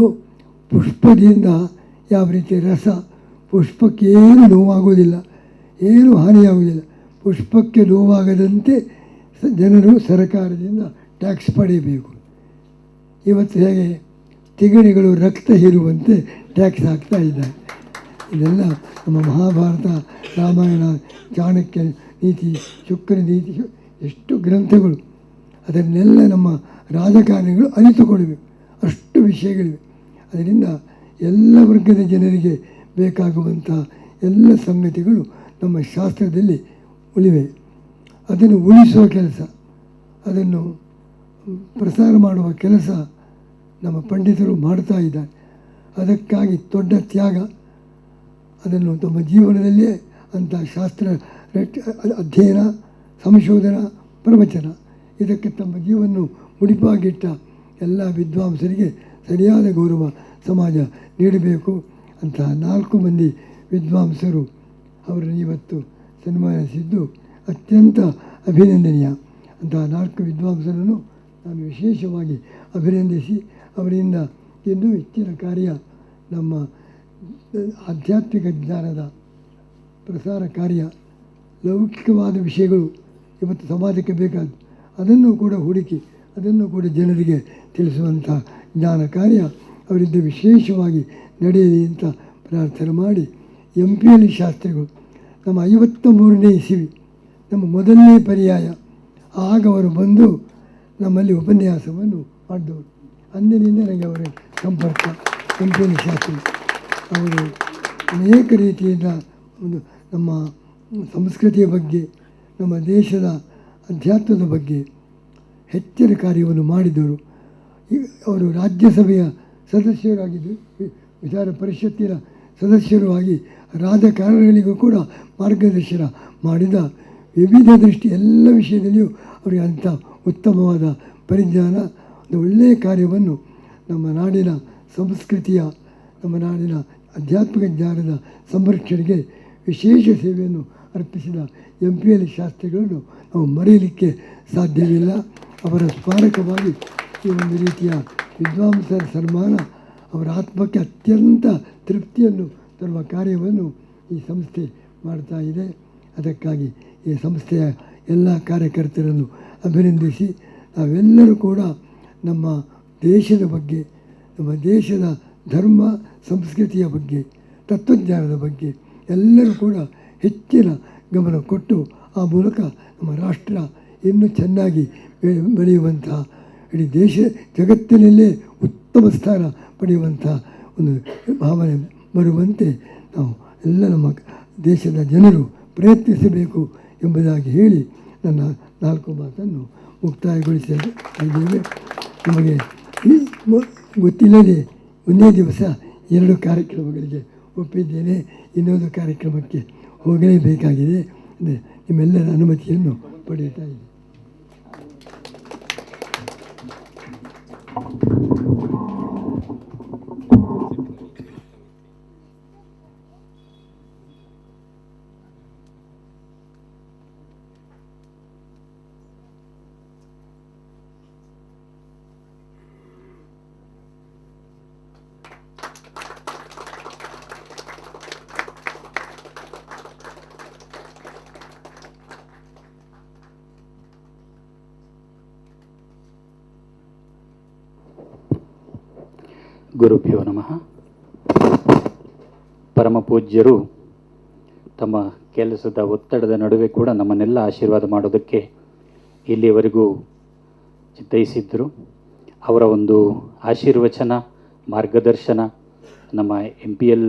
ಪುಷ್ಪದಿಂದ ಯಾವ ರೀತಿ ರಸ, ಪುಷ್ಪಕ್ಕೆ ಏನು ನೋವಾಗುವುದಿಲ್ಲ, ಏನು ಹಾನಿಯಾಗುವುದಿಲ್ಲ. ಪುಷ್ಪಕ್ಕೆ ನೋವಾಗದಂತೆ ಜನರು ಸರ್ಕಾರದಿಂದ ಟ್ಯಾಕ್ಸ್ ಪಡೆಯಬೇಕು. ಇವತ್ತು ಹೇಗೆ ತಿಗಣಿಗಳು ರಕ್ತ ಹೀರುವಂತೆ ಟ್ಯಾಕ್ಸ್ ಹಾಕ್ತಾ ಇದ್ದಾರೆ. ಇದೆಲ್ಲ ನಮ್ಮ ಮಹಾಭಾರತ, ರಾಮಾಯಣ, ಚಾಣಕ್ಯ ನೀತಿ, ಶುಕ್ರ ನೀತಿ, ಎಷ್ಟು ಗ್ರಂಥಗಳು, ಅದನ್ನೆಲ್ಲ ನಮ್ಮ ರಾಜಕಾರಣಿಗಳು ಅರಿತುಕೊಳ್ಳಬೇಕು. ಅಷ್ಟು ವಿಷಯಗಳಿವೆ. ಅದರಿಂದ ಎಲ್ಲ ವರ್ಗದ ಜನರಿಗೆ ಬೇಕಾಗುವಂಥ ಎಲ್ಲ ಸಂಗತಿಗಳು ನಮ್ಮ ಶಾಸ್ತ್ರದಲ್ಲಿ ಉಳಿವೆ. ಅದನ್ನು ಉಳಿಸುವ ಕೆಲಸ, ಅದನ್ನು ಪ್ರಸಾರ ಮಾಡುವ ಕೆಲಸ ನಮ್ಮ ಪಂಡಿತರು ಮಾಡ್ತಾ ಇದ್ದಾರೆ. ಅದಕ್ಕಾಗಿ ದೊಡ್ಡ ತ್ಯಾಗ. ಅದನ್ನು ತಮ್ಮ ಜೀವನದಲ್ಲೇ ಅಂಥ ಶಾಸ್ತ್ರ ಅಧ್ಯಯನ, ಸಂಶೋಧನಾ, ಪ್ರವಚನ ಇದಕ್ಕೆ ತಮ್ಮ ಜೀವನವನ್ನು ಮುಡಿಪಾಗಿಟ್ಟ ಎಲ್ಲ ವಿದ್ವಾಂಸರಿಗೆ ಸರಿಯಾದ ಗೌರವ ಸಮಾಜ ನೀಡಬೇಕು. ಅಂತಹ 4 ಮಂದಿ ವಿದ್ವಾಂಸರು ಅವರನ್ನು ಇವತ್ತು ಸನ್ಮಾನಿಸಿದ್ದು ಅತ್ಯಂತ ಅಭಿನಂದನೀಯ. ಅಂತಹ 4 ವಿದ್ವಾಂಸರನ್ನು ನಾನು ವಿಶೇಷವಾಗಿ ಅಭಿನಂದಿಸಿ, ಅವರಿಂದ ಇನ್ನೂ ಹೆಚ್ಚಿನ ಕಾರ್ಯ, ನಮ್ಮ ಆಧ್ಯಾತ್ಮಿಕ ಜ್ಞಾನದ ಪ್ರಸಾರ ಕಾರ್ಯ, ಲೌಕಿಕವಾದ ವಿಷಯಗಳು ಇವತ್ತು ಸಮಾಜಕ್ಕೆ ಬೇಕಾದ ಅದನ್ನು ಕೂಡ ಹುಡುಕಿ ಅದನ್ನು ಕೂಡ ಜನರಿಗೆ ತಿಳಿಸುವಂಥ ಜ್ಞಾನ ಕಾರ್ಯ ಅವರಿಂದ ವಿಶೇಷವಾಗಿ ನಡೆಯಲಿ ಅಂತ ಪ್ರಾರ್ಥನೆ ಮಾಡಿ, MPL ಶಾಸ್ತ್ರಿಗಳು ನಮ್ಮ 53ನೇ ಇಸವಿ, ನಮ್ಮ ಮೊದಲನೇ ಪರ್ಯಾಯ, ಆಗ ಅವರು ಬಂದು ನಮ್ಮಲ್ಲಿ ಉಪನ್ಯಾಸವನ್ನು ಮಾಡಿದವರು. ಅಂದಿನಿಂದ ನನಗೆ ಅವರ ಸಂಪರ್ಕ. MPL ಶಾಸ್ತ್ರಿ ಅವರು ಅನೇಕ ರೀತಿಯಿಂದ ಒಂದು ನಮ್ಮ ಸಂಸ್ಕೃತಿಯ ಬಗ್ಗೆ, ನಮ್ಮ ದೇಶದ ಅಧ್ಯಾತ್ಮದ ಬಗ್ಗೆ ಹೆಚ್ಚಿನ ಕಾರ್ಯವನ್ನು ಮಾಡಿದರು. ಅವರು ರಾಜ್ಯಸಭೆಯ ಸದಸ್ಯರಾಗಿದ್ದು, ವಿಧಾನ ಪರಿಷತ್ತಿನ ಸದಸ್ಯರು ಆಗಿ ರಾಜಕಾರಣಿಗಳಿಗೂ ಕೂಡ ಮಾರ್ಗದರ್ಶನ ಮಾಡಿದ ವಿವಿಧ ದೃಷ್ಟಿ ಎಲ್ಲ ವಿಷಯದಲ್ಲಿಯೂ ಅವರಿಗೆ ಅಂಥ ಉತ್ತಮವಾದ ಪರಿಜ್ಞಾನ, ಒಂದು ಒಳ್ಳೆಯ ಕಾರ್ಯವನ್ನು ನಮ್ಮ ನಾಡಿನ ಸಂಸ್ಕೃತಿಯ, ನಮ್ಮ ನಾಡಿನ ಆಧ್ಯಾತ್ಮಿಕ ಜ್ಞಾನದ ಸಂರಕ್ಷಣೆಗೆ ವಿಶೇಷ ಸೇವೆಯನ್ನು ಅರ್ಪಿಸಿದ MPL ಶಾಸ್ತ್ರಿಗಳನ್ನು ನಾವು ಮರೆಯಲಿಕ್ಕೆ ಸಾಧ್ಯವಿಲ್ಲ. ಅವರ ಸ್ಮಾರಕವಾಗಿ ಈ ಒಂದು ರೀತಿಯ ವಿದ್ವಾಂಸರ ಸನ್ಮಾನ ಅವರ ಆತ್ಮಕ್ಕೆ ಅತ್ಯಂತ ತೃಪ್ತಿಯನ್ನು ತರುವ ಕಾರ್ಯವನ್ನು ಈ ಸಂಸ್ಥೆ ಮಾಡ್ತಾ ಇದೆ. ಅದಕ್ಕಾಗಿ ಈ ಸಂಸ್ಥೆಯ ಎಲ್ಲ ಕಾರ್ಯಕರ್ತರನ್ನು ಅಭಿನಂದಿಸಿ, ನಾವೆಲ್ಲರೂ ಕೂಡ ನಮ್ಮ ದೇಶದ ಬಗ್ಗೆ, ನಮ್ಮ ದೇಶದ ಧರ್ಮ ಸಂಸ್ಕೃತಿಯ ಬಗ್ಗೆ, ತತ್ವಜ್ಞಾನದ ಬಗ್ಗೆ ಎಲ್ಲರೂ ಕೂಡ ಹೆಚ್ಚಿನ ಗಮನ ಕೊಟ್ಟು ಆ ಮೂಲಕ ನಮ್ಮ ರಾಷ್ಟ್ರ ಇನ್ನೂ ಚೆನ್ನಾಗಿ ಬೆಳೆಯುವಂಥ, ಇಡೀ ದೇಶ ಜಗತ್ತಿನಲ್ಲೇ ಉತ್ತಮ ಸ್ಥಾನ ಪಡೆಯುವಂಥ ಒಂದು ಭಾವನೆ ಬರುವಂತೆ ನಾವು ಎಲ್ಲ ನಮ್ಮ ದೇಶದ ಜನರು ಪ್ರಯತ್ನಿಸಬೇಕು ಎಂಬುದಾಗಿ ಹೇಳಿ ನನ್ನ 4 ಮಾತನ್ನು ಮುಕ್ತಾಯಗೊಳಿಸಿದ್ದೇವೆ. ನಮಗೆ ಗೊತ್ತಿಲ್ಲದೆ ಒಂದೇ ದಿವಸ 2 ಕಾರ್ಯಕ್ರಮಗಳಿಗೆ ಒಪ್ಪಿದ್ದೇನೆ. ಇನ್ನೊಂದು ಕಾರ್ಯಕ್ರಮಕ್ಕೆ ಹೋಗಲೇಬೇಕಾಗಿದೆ. ನಿಮ್ಮೆಲ್ಲರ ಅನುಮತಿಯನ್ನು ಪಡೆಯುತ್ತಾ ಇದ್ದೀನಿ. ಗುರುಭ್ಯೋ ನಮಃ. ಪರಮಪೂಜ್ಯರು ತಮ್ಮ ಕೆಲಸದ ಒತ್ತಡದ ನಡುವೆ ಕೂಡ ನಮ್ಮನ್ನೆಲ್ಲ ಆಶೀರ್ವಾದ ಮಾಡೋದಕ್ಕೆ ಇಲ್ಲಿಯವರೆಗೂ ಚಿತ್ತೈಸಿದ್ದರು. ಅವರ ಒಂದು ಆಶೀರ್ವಚನ, ಮಾರ್ಗದರ್ಶನ ನಮ್ಮ MPL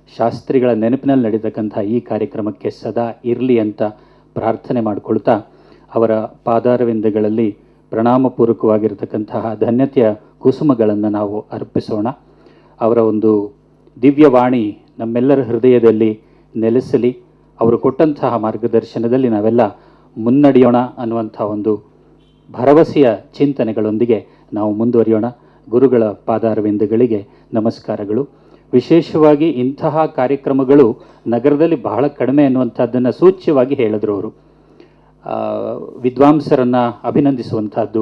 ಶಾಸ್ತ್ರಿಗಳ ನೆನಪಿನಲ್ಲಿ ನಡೆತಕ್ಕಂಥ ಈ ಕಾರ್ಯಕ್ರಮಕ್ಕೆ ಸದಾ ಇರಲಿ ಅಂತ ಪ್ರಾರ್ಥನೆ ಮಾಡಿಕೊಳ್ತಾ, ಅವರ ಪಾದಾರವಿಂದಗಳಲ್ಲಿ ಪ್ರಣಾಮಪೂರ್ವಕವಾಗಿರತಕ್ಕಂತಹ ಧನ್ಯತೆಯ ಕುಸುಮಗಳನ್ನು ನಾವು ಅರ್ಪಿಸೋಣ. ಅವರ ಒಂದು ದಿವ್ಯವಾಣಿ ನಮ್ಮೆಲ್ಲರ ಹೃದಯದಲ್ಲಿ ನೆಲೆಸಲಿ. ಅವರು ಕೊಟ್ಟಂತಹ ಮಾರ್ಗದರ್ಶನದಲ್ಲಿ ನಾವೆಲ್ಲ ಮುನ್ನಡೆಯೋಣ ಅನ್ನುವಂಥ ಒಂದು ಭರವಸೆಯ ಚಿಂತನೆಗಳೊಂದಿಗೆ ನಾವು ಮುಂದುವರಿಯೋಣ. ಗುರುಗಳ ಪಾದಾರವಿಂದಗಳಿಗೆ ನಮಸ್ಕಾರಗಳು. ವಿಶೇಷವಾಗಿ ಇಂತಹ ಕಾರ್ಯಕ್ರಮಗಳು ನಗರದಲ್ಲಿ ಬಹಳ ಕಡಿಮೆ ಅನ್ನುವಂಥದ್ದನ್ನು ಸೂಚ್ಯವಾಗಿ ಹೇಳಿದ್ರು ಅವರು. ವಿದ್ವಾಂಸರನ್ನು ಅಭಿನಂದಿಸುವಂಥದ್ದು,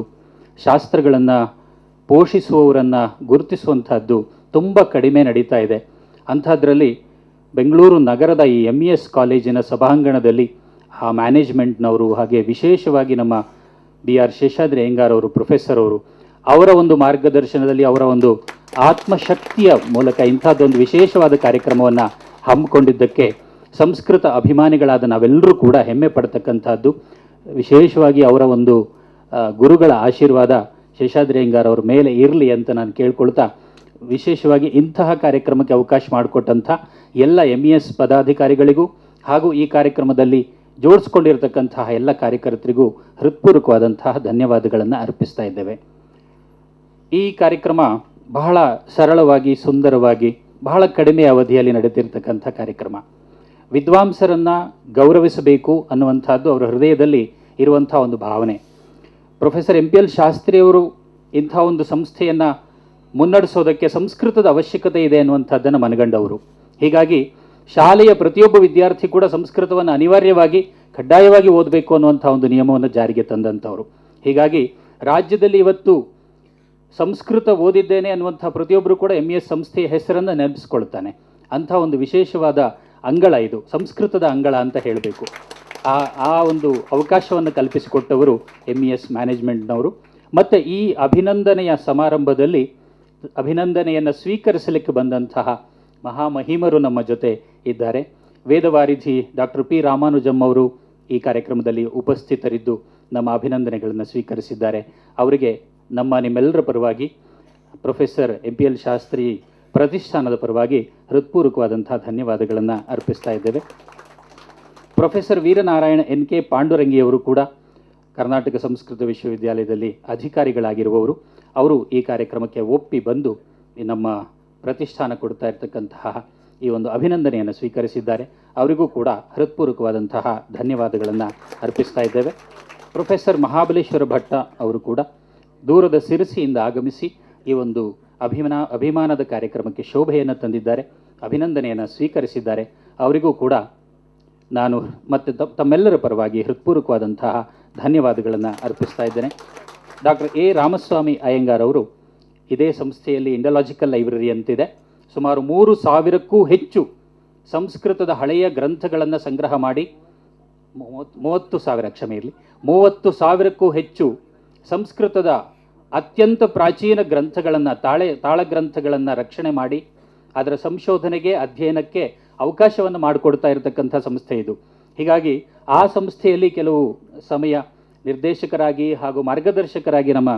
ಶಾಸ್ತ್ರಗಳನ್ನು ಪೋಷಿಸುವವರನ್ನು ಗುರುತಿಸುವಂಥದ್ದು ತುಂಬ ಕಡಿಮೆ ನಡೀತಾ ಇದೆ. ಅಂಥದ್ರಲ್ಲಿ ಬೆಂಗಳೂರು ನಗರದ ಈ MES ಕಾಲೇಜಿನ ಸಭಾಂಗಣದಲ್ಲಿ ಆ ಮ್ಯಾನೇಜ್ಮೆಂಟ್ನವರು, ಹಾಗೆ ವಿಶೇಷವಾಗಿ ನಮ್ಮ BR ಶೇಷಾದ್ರಿ ಅಯ್ಯಂಗಾರ್ ಅವರು, ಪ್ರೊಫೆಸರ್ ಅವರು, ಅವರ ಒಂದು ಮಾರ್ಗದರ್ಶನದಲ್ಲಿ, ಅವರ ಒಂದು ಆತ್ಮಶಕ್ತಿಯ ಮೂಲಕ ಇಂಥದ್ದೊಂದು ವಿಶೇಷವಾದ ಕಾರ್ಯಕ್ರಮವನ್ನು ಹಮ್ಮಿಕೊಂಡಿದ್ದಕ್ಕೆ ಸಂಸ್ಕೃತ ಅಭಿಮಾನಿಗಳಾದ ನಾವೆಲ್ಲರೂ ಕೂಡ ಹೆಮ್ಮೆ ಪಡ್ತಕ್ಕಂಥದ್ದು. ವಿಶೇಷವಾಗಿ ಅವರ ಒಂದು ಗುರುಗಳ ಆಶೀರ್ವಾದ ಶೇಷಾದ್ರಿ ಅಯ್ಯಂಗಾರ್ ಅವರ ಮೇಲೆ ಇರಲಿ ಅಂತ ನಾನು ಕೇಳ್ಕೊಳ್ತಾ, ವಿಶೇಷವಾಗಿ ಇಂತಹ ಕಾರ್ಯಕ್ರಮಕ್ಕೆ ಅವಕಾಶ ಮಾಡಿಕೊಟ್ಟಂಥ ಎಲ್ಲ MES ಪದಾಧಿಕಾರಿಗಳಿಗೂ ಹಾಗೂ ಈ ಕಾರ್ಯಕ್ರಮದಲ್ಲಿ ಜೋಡಿಸ್ಕೊಂಡಿರತಕ್ಕಂತಹ ಎಲ್ಲ ಕಾರ್ಯಕರ್ತರಿಗೂ ಹೃತ್ಪೂರ್ವಕವಾದಂತಹ ಧನ್ಯವಾದಗಳನ್ನು ಅರ್ಪಿಸ್ತಾ ಇದ್ದೇವೆ. ಈ ಕಾರ್ಯಕ್ರಮ ಬಹಳ ಸರಳವಾಗಿ, ಸುಂದರವಾಗಿ, ಬಹಳ ಕಡಿಮೆ ಅವಧಿಯಲ್ಲಿ ನಡೆದಿರ್ತಕ್ಕಂಥ ಕಾರ್ಯಕ್ರಮ. ವಿದ್ವಾಂಸರನ್ನು ಗೌರವಿಸಬೇಕು ಅನ್ನುವಂಥದ್ದು ಅವರ ಹೃದಯದಲ್ಲಿ ಇರುವಂಥ ಒಂದು ಭಾವನೆ. ಪ್ರೊಫೆಸರ್ MPL ಶಾಸ್ತ್ರಿಯವರು ಇಂಥ ಒಂದು ಸಂಸ್ಥೆಯನ್ನು ಮುನ್ನಡೆಸೋದಕ್ಕೆ ಸಂಸ್ಕೃತದ ಅವಶ್ಯಕತೆ ಇದೆ ಅನ್ನುವಂಥದ್ದನ್ನು ಮನಗಂಡವರು. ಹೀಗಾಗಿ ಶಾಲೆಯ ಪ್ರತಿಯೊಬ್ಬ ವಿದ್ಯಾರ್ಥಿ ಕೂಡ ಸಂಸ್ಕೃತವನ್ನು ಅನಿವಾರ್ಯವಾಗಿ, ಕಡ್ಡಾಯವಾಗಿ ಓದಬೇಕು ಅನ್ನುವಂಥ ಒಂದು ನಿಯಮವನ್ನು ಜಾರಿಗೆ ತಂದಂಥವರು. ಹೀಗಾಗಿ ರಾಜ್ಯದಲ್ಲಿ ಇವತ್ತು ಸಂಸ್ಕೃತ ಓದಿದ್ದೇನೆ ಅನ್ನುವಂಥ ಪ್ರತಿಯೊಬ್ಬರು ಕೂಡ MES ಸಂಸ್ಥೆಯ ಹೆಸರನ್ನು ನೆನಪಿಸ್ಕೊಳ್ತಾನೆ. ಅಂಥ ಒಂದು ವಿಶೇಷವಾದ ಅಂಗಳ ಇದು, ಸಂಸ್ಕೃತದ ಅಂಗಳ ಅಂತ ಹೇಳಬೇಕು. ಆ ಒಂದು ಅವಕಾಶವನ್ನು ಕಲ್ಪಿಸಿಕೊಟ್ಟವರು MES ಮ್ಯಾನೇಜ್ಮೆಂಟ್ನವರು. ಮತ್ತು ಈ ಅಭಿನಂದನೆಯ ಸಮಾರಂಭದಲ್ಲಿ ಅಭಿನಂದನೆಯನ್ನು ಸ್ವೀಕರಿಸಲಿಕ್ಕೆ ಬಂದಂತಹ ಮಹಾಮಹಿಮರು ನಮ್ಮ ಜೊತೆ ಇದ್ದಾರೆ. ವೇದವಾರಿಧಿ ಡಾಕ್ಟರ್ P. ರಾಮಾನುಜಂ ಅವರು ಈ ಕಾರ್ಯಕ್ರಮದಲ್ಲಿ ಉಪಸ್ಥಿತರಿದ್ದು ನಮ್ಮ ಅಭಿನಂದನೆಗಳನ್ನು ಸ್ವೀಕರಿಸಿದ್ದಾರೆ. ಅವರಿಗೆ ನಿಮ್ಮೆಲ್ಲರ ಪರವಾಗಿ, ಪ್ರೊಫೆಸರ್ MPL ಶಾಸ್ತ್ರಿ ಪ್ರತಿಷ್ಠಾನದ ಪರವಾಗಿ ಹೃತ್ಪೂರ್ವಕವಾದಂಥ ಧನ್ಯವಾದಗಳನ್ನು ಅರ್ಪಿಸ್ತಾ ಇದ್ದೇವೆ. ಪ್ರೊಫೆಸರ್ ವೀರನಾರಾಯಣ NK ಪಾಂಡುರಂಗಿಯವರು ಕೂಡ ಕರ್ನಾಟಕ ಸಂಸ್ಕೃತ ವಿಶ್ವವಿದ್ಯಾಲಯದಲ್ಲಿ ಅಧಿಕಾರಿಗಳಾಗಿರುವವರು. ಅವರು ಈ ಕಾರ್ಯಕ್ರಮಕ್ಕೆ ಒಪ್ಪಿ ಬಂದು ನಮ್ಮ ಪ್ರತಿಷ್ಠಾನ ಕೊಡ್ತಾ ಇರ್ತಕ್ಕಂತಹ ಈ ಒಂದು ಅಭಿನಂದನೆಯನ್ನು ಸ್ವೀಕರಿಸಿದ್ದಾರೆ. ಅವರಿಗೂ ಕೂಡ ಹೃತ್ಪೂರ್ವಕವಾದಂತಹ ಧನ್ಯವಾದಗಳನ್ನು ಅರ್ಪಿಸ್ತಾ ಇದ್ದೇವೆ. ಪ್ರೊಫೆಸರ್ ಮಹಾಬಲೇಶ್ವರ ಭಟ್ಟ ಅವರು ಕೂಡ ದೂರದ ಸಿರಸಿಯಿಂದ ಆಗಮಿಸಿ ಈ ಒಂದು ಅಭಿಮಾನದ ಕಾರ್ಯಕ್ರಮಕ್ಕೆ ಶೋಭೆಯನ್ನು ತಂದಿದ್ದಾರೆ, ಅಭಿನಂದನೆಯನ್ನು ಸ್ವೀಕರಿಸಿದ್ದಾರೆ. ಅವರಿಗೂ ಕೂಡ ನಾನು ಮತ್ತು ತಮ್ಮೆಲ್ಲರ ಪರವಾಗಿ ಹೃತ್ಪೂರ್ವಕವಾದಂತಹ ಧನ್ಯವಾದಗಳನ್ನು ಅರ್ಪಿಸ್ತಾ ಇದ್ದೇನೆ. Doctor A. ರಾಮಸ್ವಾಮಿ ಅಯ್ಯಂಗಾರ್ ಅವರು ಇದೇ ಸಂಸ್ಥೆಯಲ್ಲಿ ಇಂಡಲಾಜಿಕಲ್ ಲೈಬ್ರರಿ ಅಂತಿದೆ. ಸುಮಾರು 3,000ಕ್ಕೂ ಹೆಚ್ಚು ಸಂಸ್ಕೃತದ ಹಳೆಯ ಗ್ರಂಥಗಳನ್ನು ಸಂಗ್ರಹ ಮಾಡಿ 30,000ಕ್ಕೂ ಹೆಚ್ಚು ಸಂಸ್ಕೃತದ ಅತ್ಯಂತ ಪ್ರಾಚೀನ ಗ್ರಂಥಗಳನ್ನು, ತಾಳಗ್ರಂಥಗಳನ್ನು ರಕ್ಷಣೆ ಮಾಡಿ ಅದರ ಸಂಶೋಧನೆಗೆ, ಅಧ್ಯಯನಕ್ಕೆ ಅವಕಾಶವನ್ನು ಮಾಡಿಕೊಡ್ತಾ ಇರತಕ್ಕಂಥ ಸಂಸ್ಥೆ ಇದು. ಹೀಗಾಗಿ ಆ ಸಂಸ್ಥೆಯಲ್ಲಿ ಕೆಲವು ಸಮಯ ನಿರ್ದೇಶಕರಾಗಿ ಹಾಗೂ ಮಾರ್ಗದರ್ಶಕರಾಗಿ ನಮ್ಮ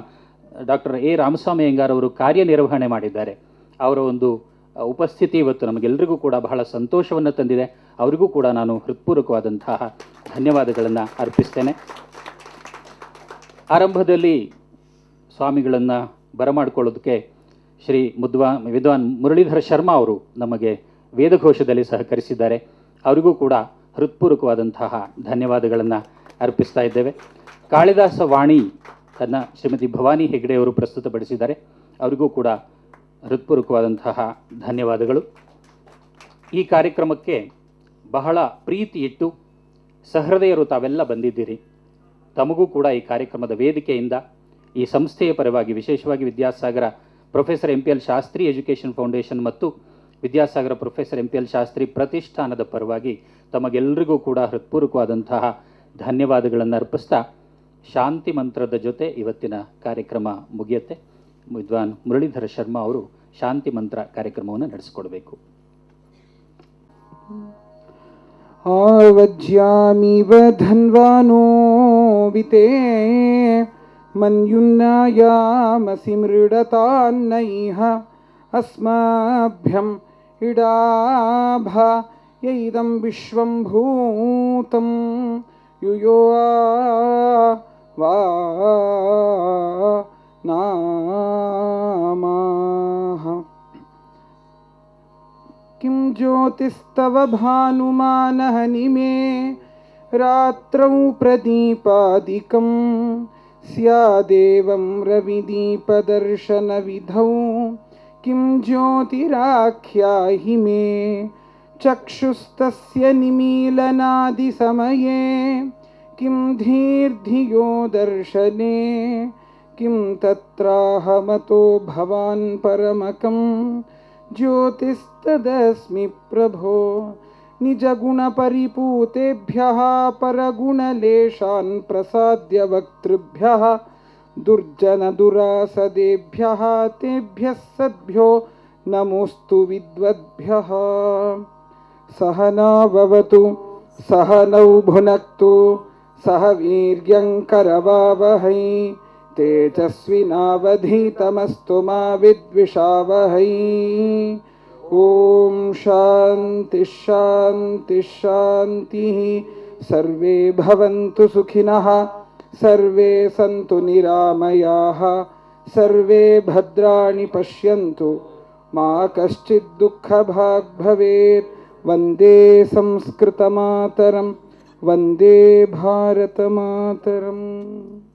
ಡಾಕ್ಟರ್ A. ರಾಮಸ್ವಾಮಿ ಅಯ್ಯಂಗಾರ್ ಅವರು ಕಾರ್ಯನಿರ್ವಹಣೆ ಮಾಡಿದ್ದಾರೆ. ಅವರ ಒಂದು ಉಪಸ್ಥಿತಿ ಇವತ್ತು ನಮಗೆಲ್ಲರಿಗೂ ಕೂಡ ಬಹಳ ಸಂತೋಷವನ್ನು ತಂದಿದೆ. ಅವರಿಗೂ ಕೂಡ ನಾನು ಹೃತ್ಪೂರ್ವಕವಾದಂತಹ ಧನ್ಯವಾದಗಳನ್ನು ಅರ್ಪಿಸ್ತೇನೆ. ಆರಂಭದಲ್ಲಿ ಸ್ವಾಮಿಗಳನ್ನು ಬರಮಾಡಿಕೊಳ್ಳೋದಕ್ಕೆ ಶ್ರೀ ವಿದ್ವಾನ್ ಮುರಳೀಧರ ಶರ್ಮಾ ಅವರು ನಮಗೆ ವೇದಘೋಷದಲ್ಲಿ ಸಹಕರಿಸಿದ್ದಾರೆ. ಅವರಿಗೂ ಕೂಡ ಹೃತ್ಪೂರ್ವಕವಾದಂತಹ ಧನ್ಯವಾದಗಳನ್ನು ಅರ್ಪಿಸ್ತಾ ಇದ್ದೇವೆ. ಕಾಳಿದಾಸ ವಾಣಿ ತನ್ನ ಶ್ರೀಮತಿ ಭವಾನಿ ಹೆಗ್ಡೆ ಅವರು ಪ್ರಸ್ತುತಪಡಿಸಿದ್ದಾರೆ. ಅವರಿಗೂ ಕೂಡ ಹೃತ್ಪೂರ್ವಕವಾದಂತಹ ಧನ್ಯವಾದಗಳು. ಈ ಕಾರ್ಯಕ್ರಮಕ್ಕೆ ಬಹಳ ಪ್ರೀತಿ ಇಟ್ಟು ಸಹೃದಯರು ತಾವೆಲ್ಲ ಬಂದಿದ್ದೀರಿ. ತಮಗೂ ಕೂಡ ಈ ಕಾರ್ಯಕ್ರಮದ ವೇದಿಕೆಯಿಂದ ಈ ಸಂಸ್ಥೆಯ ಪರವಾಗಿ, ವಿಶೇಷವಾಗಿ Vidyasagar professor MPL Shastri education foundation ಮತ್ತು ವಿದ್ಯಾಸಾಗರ ಪ್ರೊಫೆಸರ್ MPL ಶಾಸ್ತ್ರಿ ಪ್ರತಿಷ್ಠಾನದ ಪರವಾಗಿ ತಮಗೆಲ್ಲರಿಗೂ ಕೂಡ ಹೃತ್ಪೂರ್ವಕವಾದಂತಹ ಧನ್ಯವಾದಗಳನ್ನು ಅರ್ಪಿಸ್ತಾ ಶಾಂತಿ ಮಂತ್ರದ ಜೊತೆ ಇವತ್ತಿನ ಕಾರ್ಯಕ್ರಮ ಮುಗಿಯುತ್ತೆ. ವಿದ್ವಾನ್ ಮುರಳೀಧರ ಶರ್ಮಾ ಅವರು ಶಾಂತಿ ಮಂತ್ರ ಕಾರ್ಯಕ್ರಮವನ್ನು ನಡೆಸಿಕೊಡಬೇಕು. ಆವಜ್ಯಾಮಿವ ಧನ್ವಾನೋ ವಿತೇ ಮನ್ಯುನ್ನಾಯಾಮಸಿ ಮೃಡತಾನ್ನೈಹ ಅಸ್ಮಾಭ್ಯಂ ಇಡಾಭ ಯೈದಂ ವಿಶ್ವಂ ಭೂತಂ ಯುಯೋ ವಾ ನಾಮಃ. किं ज्योतिस्तव भानुमानः निमे रात्रौ प्रदीपादिकं स्यादेवं रविदीपदर्शनविधौ किं ज्योतिराख्याहि मे चक्षुस्तस्य निमीलनादिसमये किं धीर्धियो दर्शने किं तत्राहमतो भवान् परमकं ज्योतिस्तदस्मि प्रभो निजगुणपरिपूतेभ्यः परगुणलेशान् प्रसाद्य वक्तृभ्यः दुर्जनदुरासदेभ्यः तेभ्यः सद्भ्यो नमोऽस्तु विद्वद्भ्यः। सहनाववतु सहनौ भुनक्तु सह वीर्यङ्करवावहै तेजस्विनावधीतमस्तु मा विद्विषावहै। ॐ शान्ति शान्ति शान्तिः। सर्वे भवन्तु सुखिनः सर्वे सन्तु निरामयाः सर्वे भद्राणि पश्यन्तु मा कश्चित् दुःखभाग् भवेत्। वन्दे संस्कृतमातरं वन्दे भारतमातरम्।